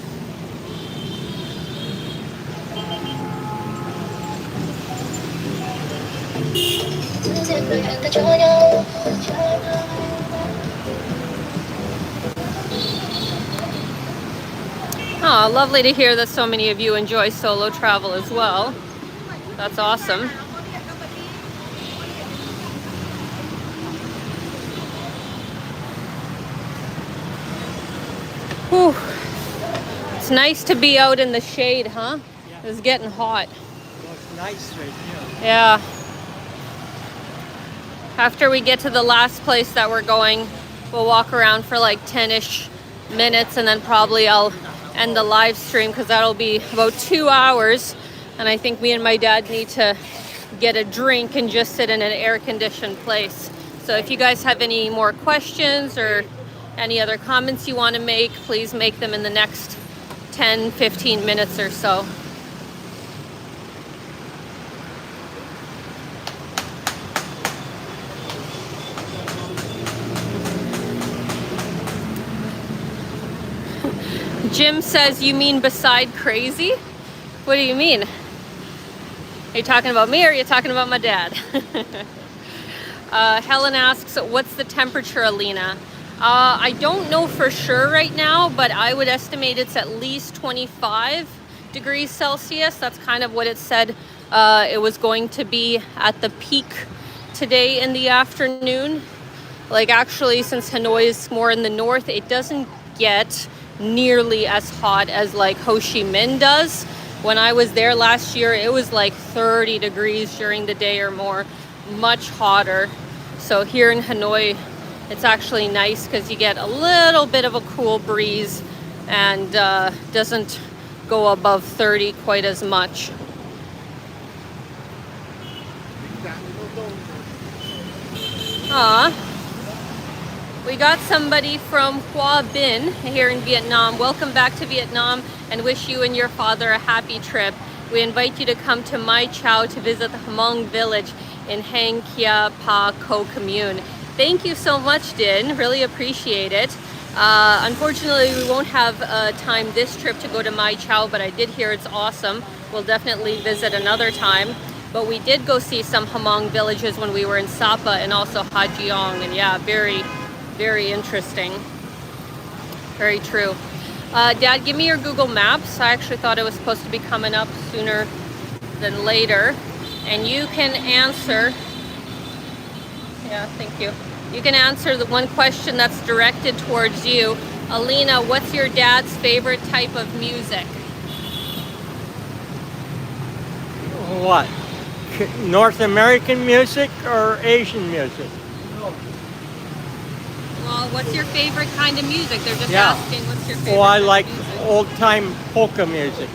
Oh, lovely to hear that so many of you enjoy solo travel as well. That's awesome. Whew. It's nice to be out in the shade, huh? Yeah. It's getting hot. Well, it's nice right here. Yeah. After we get to the last place that we're going, we'll walk around for like 10-ish minutes and then probably I'll end the live stream because that'll be about 2 hours. And I think me and my dad need to get a drink and just sit in an air-conditioned place. So if you guys have any more questions or any other comments you want to make, please make them in the next 10-15 minutes or so. Jim says, you mean beside crazy? What do you mean? Are you talking about me or are you talking about my dad? Helen asks, what's the temperature, Alina? I don't know for sure right now, but I would estimate it's at least 25 degrees Celsius. That's kind of what it said it was going to be at the peak today in the afternoon. Like actually, since Hanoi is more in the north, it doesn't get nearly as hot as like Ho Chi Minh does. When I was there last year, it was like 30 degrees during the day or more, much hotter. So here in Hanoi, it's actually nice because you get a little bit of a cool breeze and doesn't go above 30 quite as much. We got somebody from Hoa Binh here in Vietnam. Welcome back to Vietnam and wish you and your father a happy trip. We invite you to come to Mai Chau to visit the Hmong village in Hang Kia Pa Co commune. Thank you so much, Din. Really appreciate it. Unfortunately, we won't have time this trip to go to Mai Chau, but I did hear it's awesome. We'll definitely visit another time. But we did go see some Hmong villages when we were in Sapa and also Hajiong. And yeah, very, very interesting. Very true. Dad, give me your Google Maps. I actually thought it was supposed to be coming up sooner than later. And you can answer. Yeah, thank you. You can answer the one question that's directed towards you. Alina, what's your dad's favorite type of music? What? North American music or Asian music? Well, what's your favorite kind of music? They're just Yeah. asking what's your favorite Oh, I kind like of music. old-time polka music.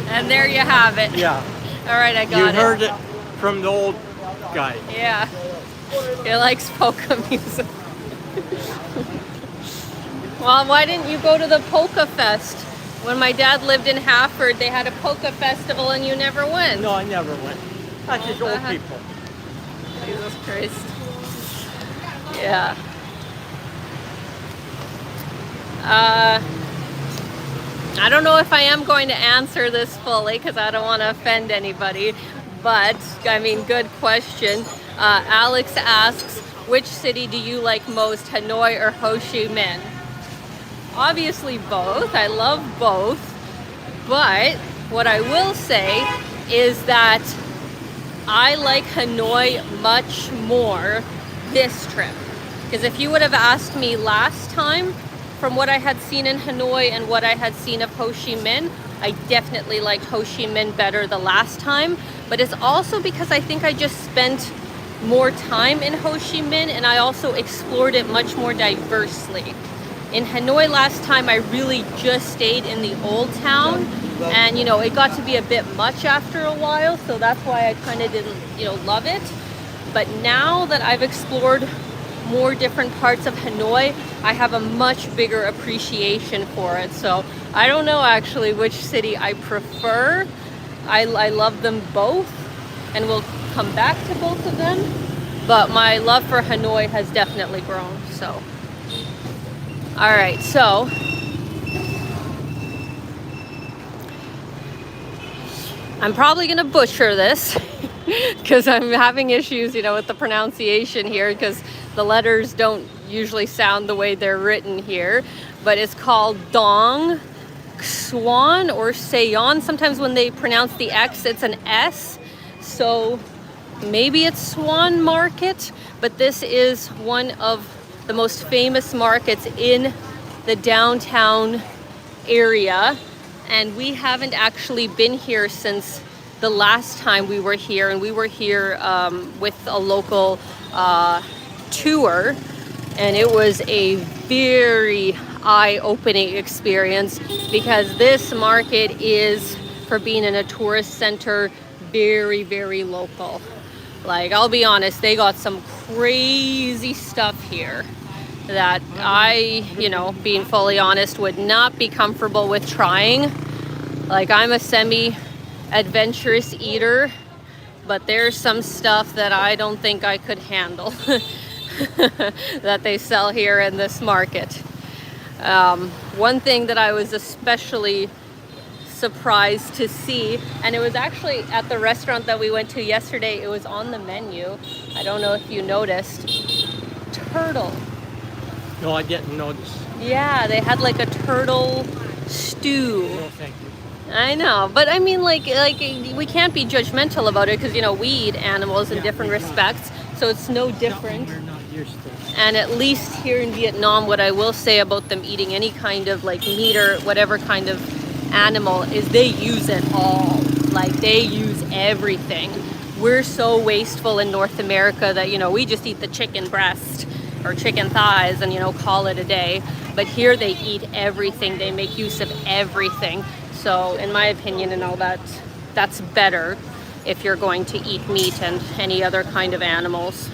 And there you have it. Yeah. All right, I got You it. heard it from the old guy. Yeah. He likes polka music. Well, why didn't you go to the polka fest? When my dad lived in Hafford, they had a polka festival and you never went. No, I never went. That's just old Uh-huh. people. Jesus Christ. Yeah. I don't know if I am going to answer this fully because I don't want to offend anybody, but I mean, good question. Alex asks, which city do you like most, Hanoi or Ho Chi Minh? Obviously both. I love both, but what I will say is that I like Hanoi much more this trip. Because if you would have asked me last time, from what I had seen in Hanoi and what I had seen of Ho Chi Minh, I definitely liked Ho Chi Minh better the last time. But it's also because I think I just spent more time in Ho Chi Minh and I also explored it much more diversely. In Hanoi last time, I really just stayed in the old town, and you know, it got to be a bit much after a while, so that's why I kind of didn't, you know, love it. But now that I've explored more different parts of Hanoi, I have a much bigger appreciation for it. So I don't know actually which city I prefer. I love them both, and we'll come back to both of them. But my love for Hanoi has definitely grown, so. All right, so I'm probably gonna butcher this because I'm having issues, you know, with the pronunciation here because the letters don't usually sound the way they're written here. But it's called Dong Xuan or Seyon. Sometimes when they pronounce the X, it's an S. So maybe it's Swan Market, but this is one of the most famous markets in the downtown area, and we haven't actually been here since the last time we were here, and we were here with a local tour, and it was a very eye-opening experience because this market is, for being in a tourist center, very, very local. Like, I'll be honest, they got some crazy stuff here that I, you know, being fully honest, would not be comfortable with trying. Like, I'm a semi-adventurous eater, but there's some stuff that I don't think I could handle that they sell here in this market. One thing that I was especially surprised to see, and it was actually at the restaurant that we went to yesterday, it was on the menu. I don't know if you noticed. Turtle. No, I didn't notice. Yeah, they had like a turtle stew. No, thank you. I know, but I mean, like we can't be judgmental about it because, you know, we eat animals in different respects, so it's no different. We're not used to. And at least here in Vietnam, what I will say about them eating any kind of like meat or whatever kind of animal is they use it all. Like, they use everything. We're so wasteful in North America that, you know, we just eat the chicken breast or chicken thighs and, you know, call it a day. But here they eat everything. They make use of everything. So in my opinion and all that, that's better if you're going to eat meat and any other kind of animals.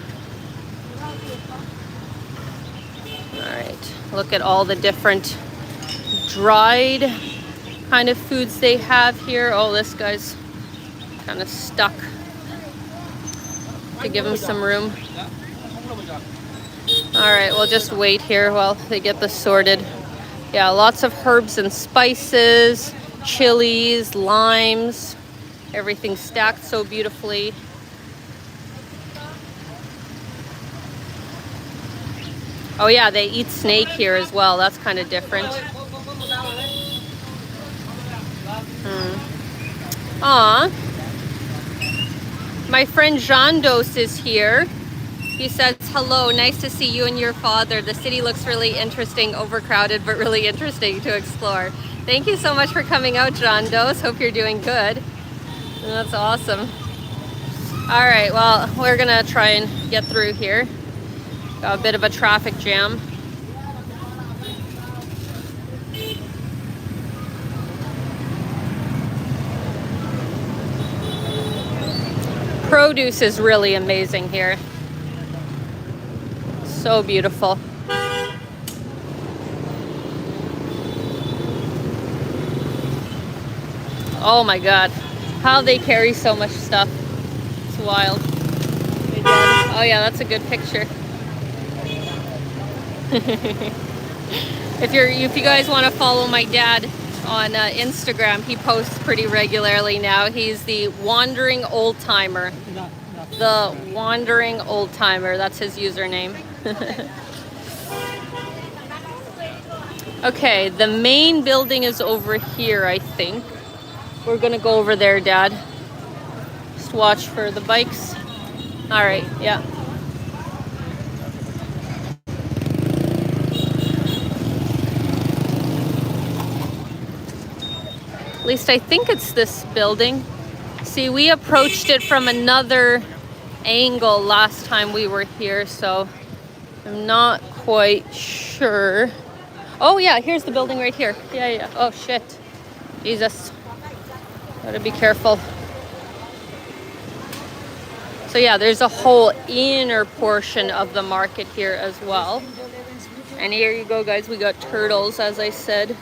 All right, look at all the different dried kind of foods they have here. Oh, this guy's kind of stuck. To give him some room. All right, we'll just wait here while they get this sorted. Yeah, lots of herbs and spices, chilies, limes, everything stacked so beautifully. Oh yeah, they eat snake here as well. That's kind of different. Aw. My friend Jean Dos is here. He says, hello, nice to see you and your father. The city looks really interesting, overcrowded, but really interesting to explore. Thank you so much for coming out, Jean Dos. Hope you're doing good. That's awesome. All right, well, we're gonna try and get through here. Got a bit of a traffic jam. produce is really amazing here. So beautiful. Oh my God, how they carry so much stuff. It's wild. Oh yeah, that's a good picture. If you guys want to follow my dad on Instagram, he posts pretty regularly now. He's the Wandering Old Timer. The Wandering Old Timer, that's his username. Okay, the main building is over here, I think. We're gonna go over there, Dad. Just watch for the bikes. All right, yeah. At least I think it's this building. See, we approached it from another angle last time we were here, so I'm not quite sure. Oh yeah, here's the building right here. Yeah. Oh shit. Jesus. Gotta be careful. So yeah, there's a whole inner portion of the market here as well. And here you go, guys. We got turtles, as I said.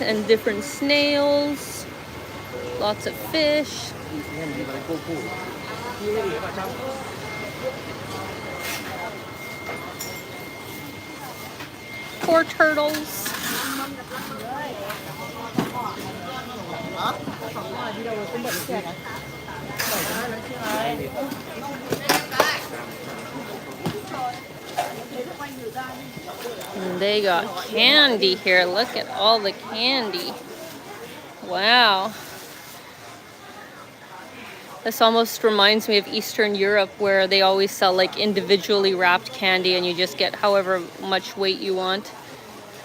And different snails. Lots of fish. Poor turtles. And they got candy here. Look at all the candy. Wow. This almost reminds me of Eastern Europe, where they always sell like individually wrapped candy and you just get however much weight you want.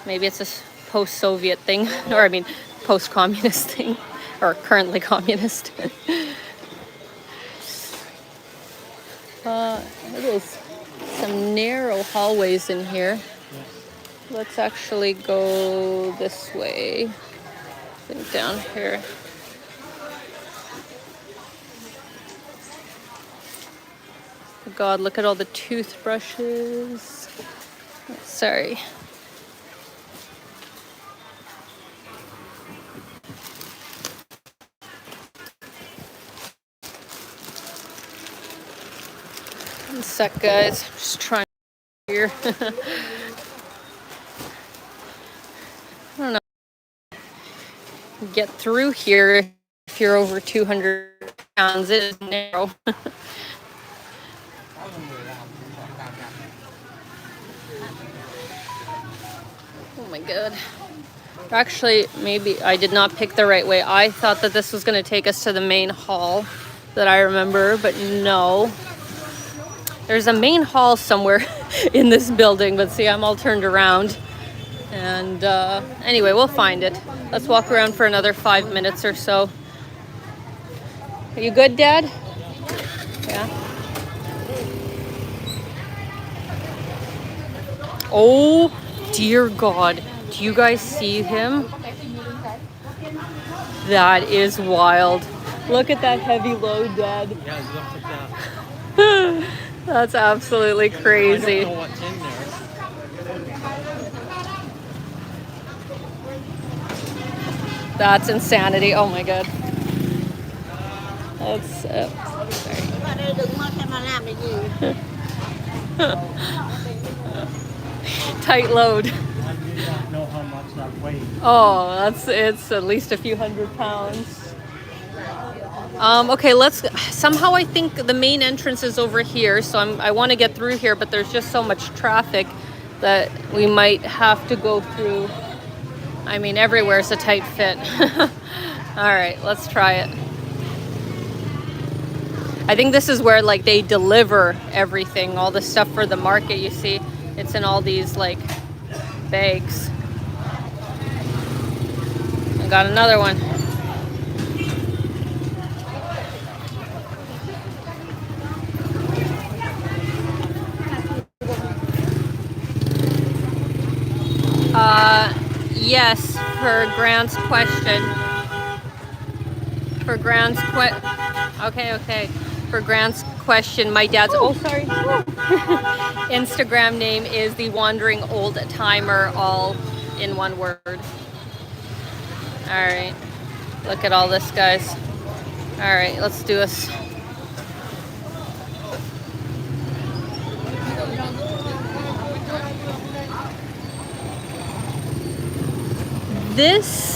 Maybe it's a post-Soviet thing, or I mean post-communist thing, or currently communist. It is some narrow hallways in here. Let's actually go this way. I think down here. God, look at all the toothbrushes. Sorry. One sec, guys. I'm just trying here. I don't know. Get through here if you're over 200 pounds. It is narrow. Oh my God. Actually, maybe I did not pick the right way. I thought that this was going to take us to the main hall that I remember, but no. There's a main hall somewhere in this building, but see, I'm all turned around. And anyway, we'll find it. Let's walk around for another 5 minutes or so. Are you good, Dad? Yeah. Oh, dear God. Do you guys see him? That is wild. Look at that heavy load, Dad. Yeah, look at that. That's absolutely crazy. I don't know what's in there. That's insanity. Oh my God. That's sorry. Tight load. I do not know how much that weighs. Oh, it's at least a few hundred pounds. Okay, somehow I think the main entrance is over here, so I want to get through here, but there's just so much traffic that we might have to go through. I mean, everywhere's a tight fit. All right, let's try it. I think this is where like they deliver everything, all the stuff for the market, you see. It's in all these like bags. I got another one. Yes, for Grant's question. For Grant's Okay. For Grant's question, my dad's Instagram name is the Wandering Old Timer, all in one word. All right. Look at all this, guys. All right, let's do this. This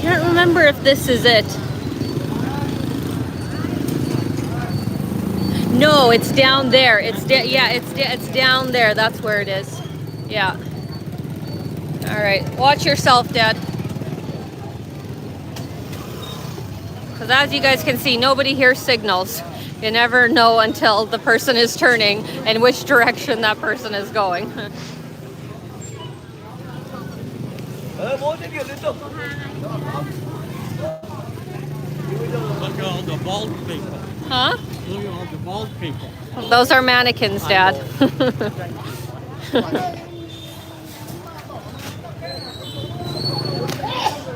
can't remember if this is it. No, it's down there. It's down there. That's where it is. Yeah. All right. Watch yourself, Dad. Because as you guys can see, nobody hears signals. You never know until the person is turning and which direction that person is going. Look at all the bald people. Huh? Look at all the bald people. Those are mannequins, Dad.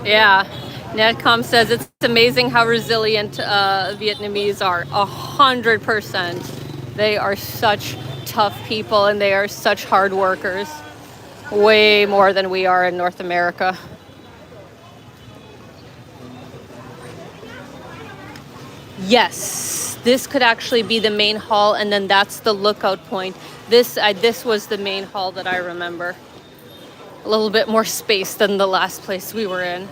Yeah. Netcom says it's amazing how resilient Vietnamese are. 100%. They are such tough people and they are such hard workers. Way more than we are in North America. Yes, this could actually be the main hall, and then that's the lookout point. This was the main hall that I remember. A little bit more space than the last place we were in.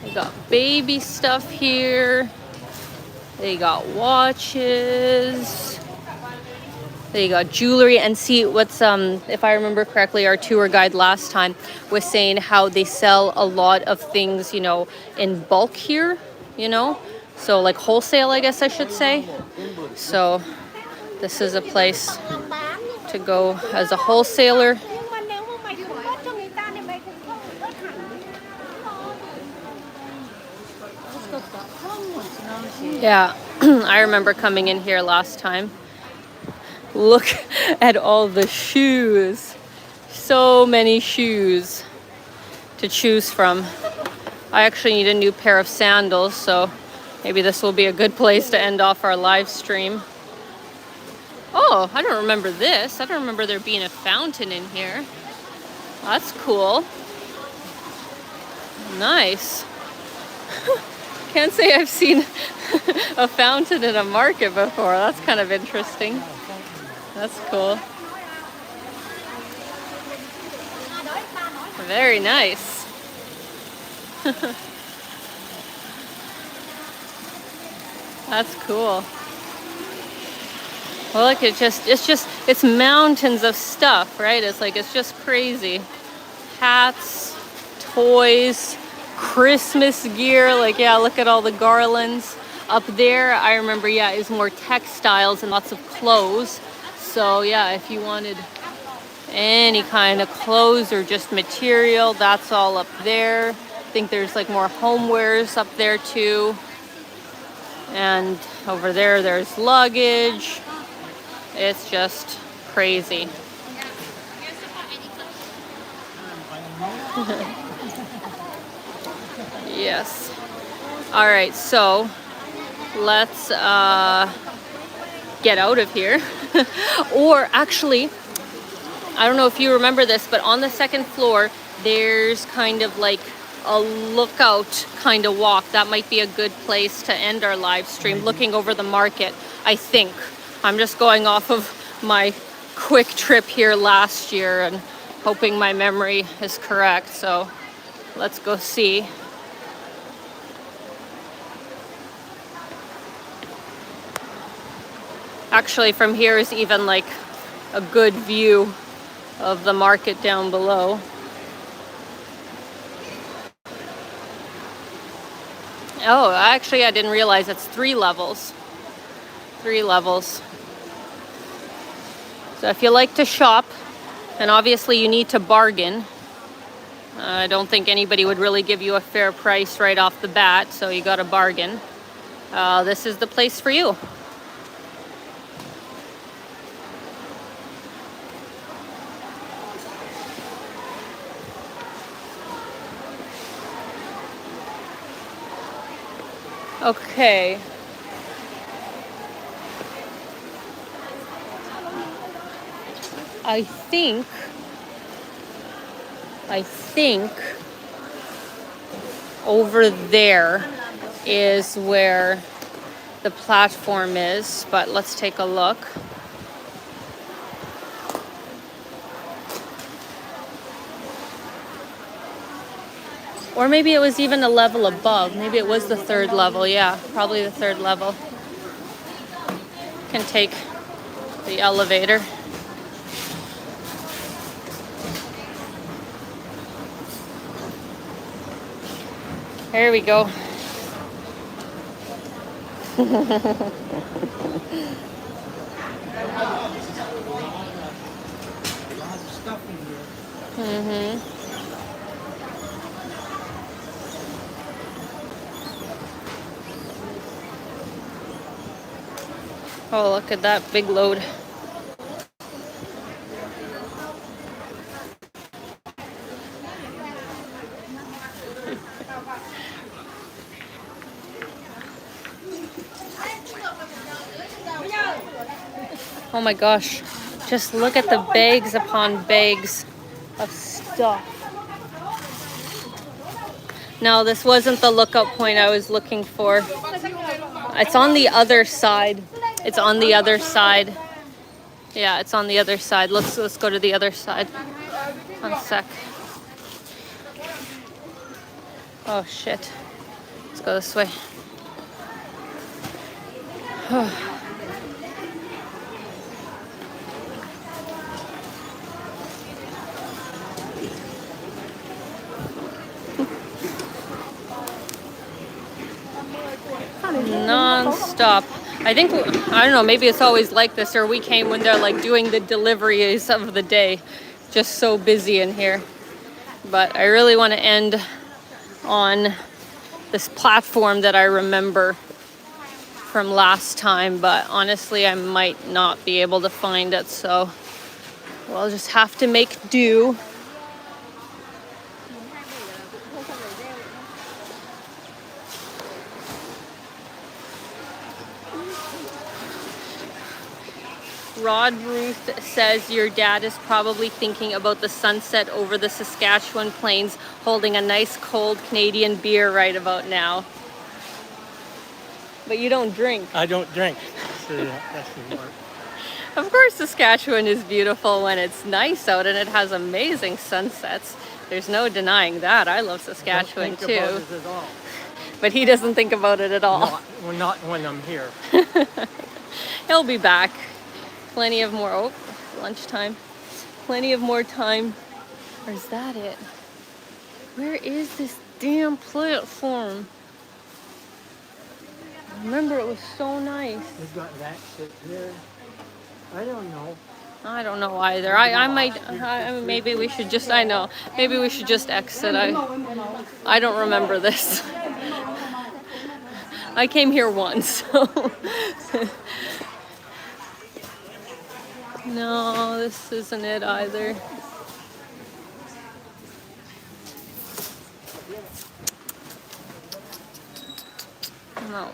They got baby stuff here. They got watches. They got jewelry. And see what's if I remember correctly, our tour guide last time was saying how they sell a lot of things, you know, in bulk here, you know, so like wholesale, I guess I should say. So this is a place to go as a wholesaler. Yeah, I remember coming in here last time. Look at all the shoes. So many shoes to choose from. I actually need a new pair of sandals, so maybe this will be a good place to end off our live stream. Oh, I don't remember this. I don't remember there being a fountain in here. That's cool. Nice. Can't say I've seen a fountain in a market before. That's kind of interesting. That's cool. Very nice. That's cool. Well, look, it's mountains of stuff, right? It's just crazy. Hats, toys, Christmas gear. Like, yeah, look at all the garlands. Up there, I remember, yeah, is more textiles and lots of clothes. So, yeah, if you wanted any kind of clothes or just material, that's all up there. I think there's like more homewares up there too. And over there, there's luggage. It's just crazy. Yes. All right, so let's get out of here. Or actually, I don't know if you remember this, but on the second floor, there's kind of like a lookout kind of walk. That might be a good place to end our live stream, looking over the market, I think. I'm just going off of my quick trip here last year and hoping my memory is correct. So let's go see. Actually, from here is even like a good view of the market down below. Oh, actually, I didn't realize it's 3 levels. 3 levels. So if you like to shop, and obviously you need to bargain. I don't think anybody would really give you a fair price right off the bat, so you got to bargain. This is the place for you. Okay. I think over there is where the platform is, but let's take a look. Or maybe it was even a level above. Maybe it was the third level. Yeah, probably the third level. Can take the elevator. There we go. Oh, look at that big load. Oh my gosh. Just look at the bags upon bags of stuff. No, this wasn't the lookout point I was looking for. It's on the other side. It's on the other side. Yeah, it's on the other side. Let's go to the other side. One sec. Oh shit. Let's go this way. Non-stop. I don't know, maybe it's always like this, or we came when they're like doing the deliveries of the day. Just so busy in here. But I really want to end on this platform that I remember from last time, but honestly I might not be able to find it, so we'll just have to make do. Rod Ruth says your dad is probably thinking about the sunset over the Saskatchewan plains, holding a nice cold Canadian beer right about now. But you don't drink. I don't drink. So yeah, that's the part. Of course Saskatchewan is beautiful when it's nice out and it has amazing sunsets. There's no denying that. I love Saskatchewan Don't think too. about it at all. But he doesn't think about it at all. Not when I'm here. He'll be back. Plenty of more, oh, lunchtime. Plenty of more time. Or is that it? Where is this damn platform? Remember, it was so nice. We've got that sit here. I don't know. I don't know either. Maybe we should just, maybe we should just exit. I don't remember this. I came here once, so. No, this isn't it either. No.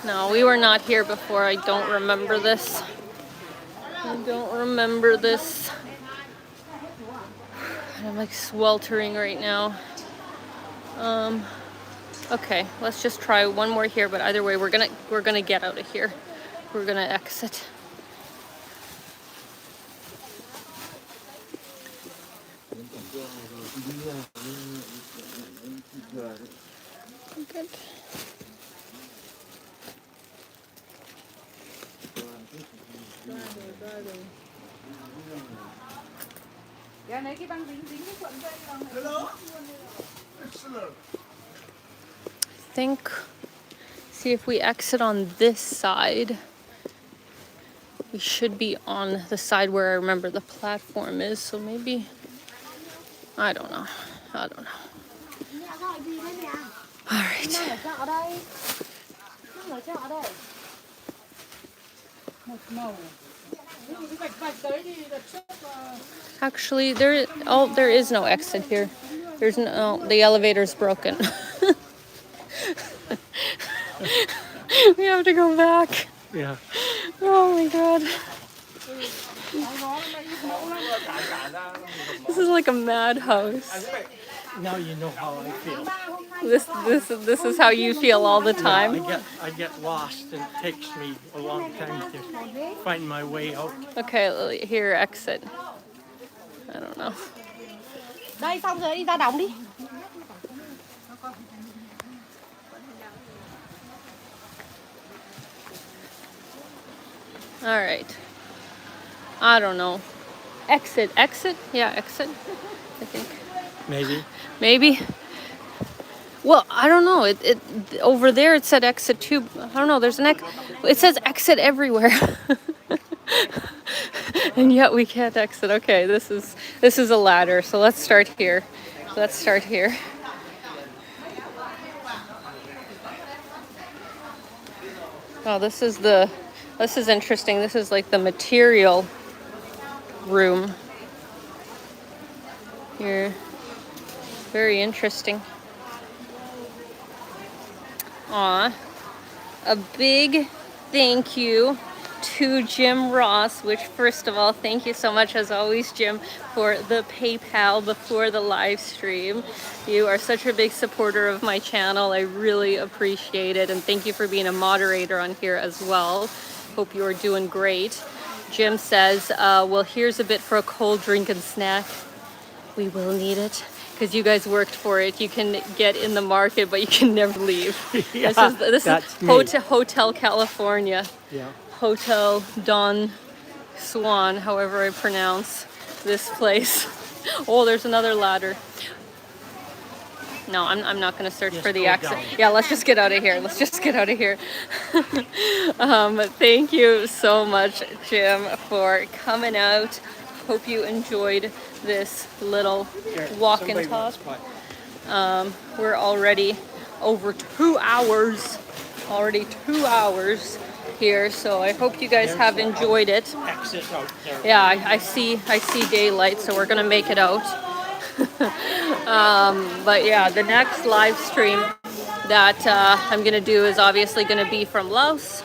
No, we were not here before. I don't remember this. I don't remember this. I'm like sweltering right now. Okay, let's just try one more here, but either way we're gonna get out of here. We're gonna exit. Good. See if we exit on this side, we should be on the side where I remember the platform is, so maybe, I don't know. All right. Actually, there is no exit here. There's no, the elevator's broken. We have to go back. Yeah. Oh my god. This is like a madhouse. Now you know how I feel. This is how you feel all the time. I get lost and it takes me a long time to find my way out. Okay, here, exit. I don't know. Đây xong rồi đi ra đóng đi. All right. I don't know. Exit. Yeah, exit. I think. Maybe. Well, I don't know. It over there it said exit 2. I don't know. There's an it says exit everywhere. And yet we can't exit. Okay, this is a ladder. So let's start here. Oh, this is interesting. This is like the material room here. Very interesting. Aw, a big thank you to Jim Ross, which first of all, thank you so much as always, Jim, for the PayPal before the live stream. You are such a big supporter of my channel. I really appreciate it, and thank you for being a moderator on here as well. Hope you are doing great. Jim says, well, here's a bit for a cold drink and snack. We will need it. Because you guys worked for it. You can get in the market, but you can never leave. Yeah, this is Hotel California. Yeah. Hotel Don Swan, however I pronounce this place. Oh, there's another ladder. No, I'm not going to search for the exit. Yeah, let's just get out of here. Thank you so much, Jim, for coming out. Hope you enjoyed this little walk and talk. We're already over 2 hours. Here, so I hope you guys have enjoyed it. Exit out there. Yeah, I see daylight, so we're gonna make it out. But yeah, the next live stream that I'm gonna do is obviously gonna be from Laos.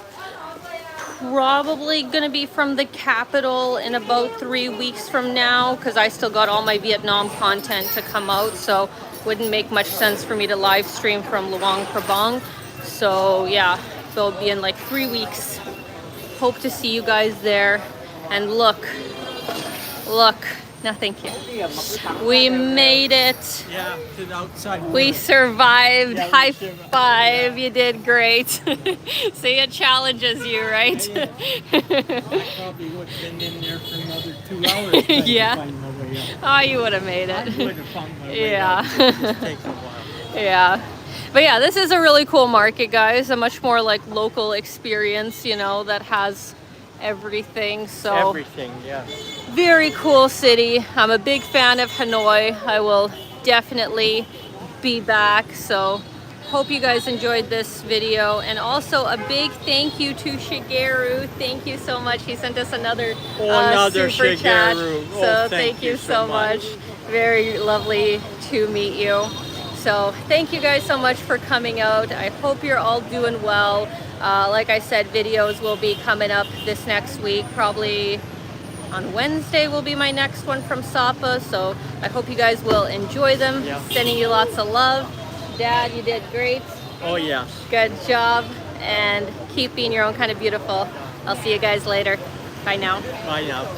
Probably gonna be from the capital in about 3 weeks from now, because I still got all my Vietnam content to come out, so wouldn't make much sense for me to live stream from Luang Prabang. So yeah, it'll be in like 3 weeks. Hope to see you guys there. And look, no thank you. We made it. Yeah, to the outside. We survived. Yeah, High survived. five. You did great. See, it challenges you, right? I probably would have been in there for another 2 hours. trying Yeah. to find my way out. Oh, you would have made I it. would have found my way Yeah. out. It just takes a while. Yeah. But yeah, this is a really cool market, guys. A much more like local experience, you know, that has everything. So Everything, yeah. very cool city. I'm a big fan of Hanoi. I will definitely be back. So hope you guys enjoyed this video. And also a big thank you to Shigeru. Thank you so much. He sent us another Another super chat. Shigeru. Oh, So thank you you so so much. much. Very lovely to meet you. So thank you guys so much for coming out. I hope you're all doing well. Like I said, videos will be coming up this next week. Probably on Wednesday will be my next one from Sapa. So I hope you guys will enjoy them. Yeah. Sending you lots of love. Dad, you did great. Oh, yes. Good job. And keep being your own kind of beautiful. I'll see you guys later. Bye now. Bye now.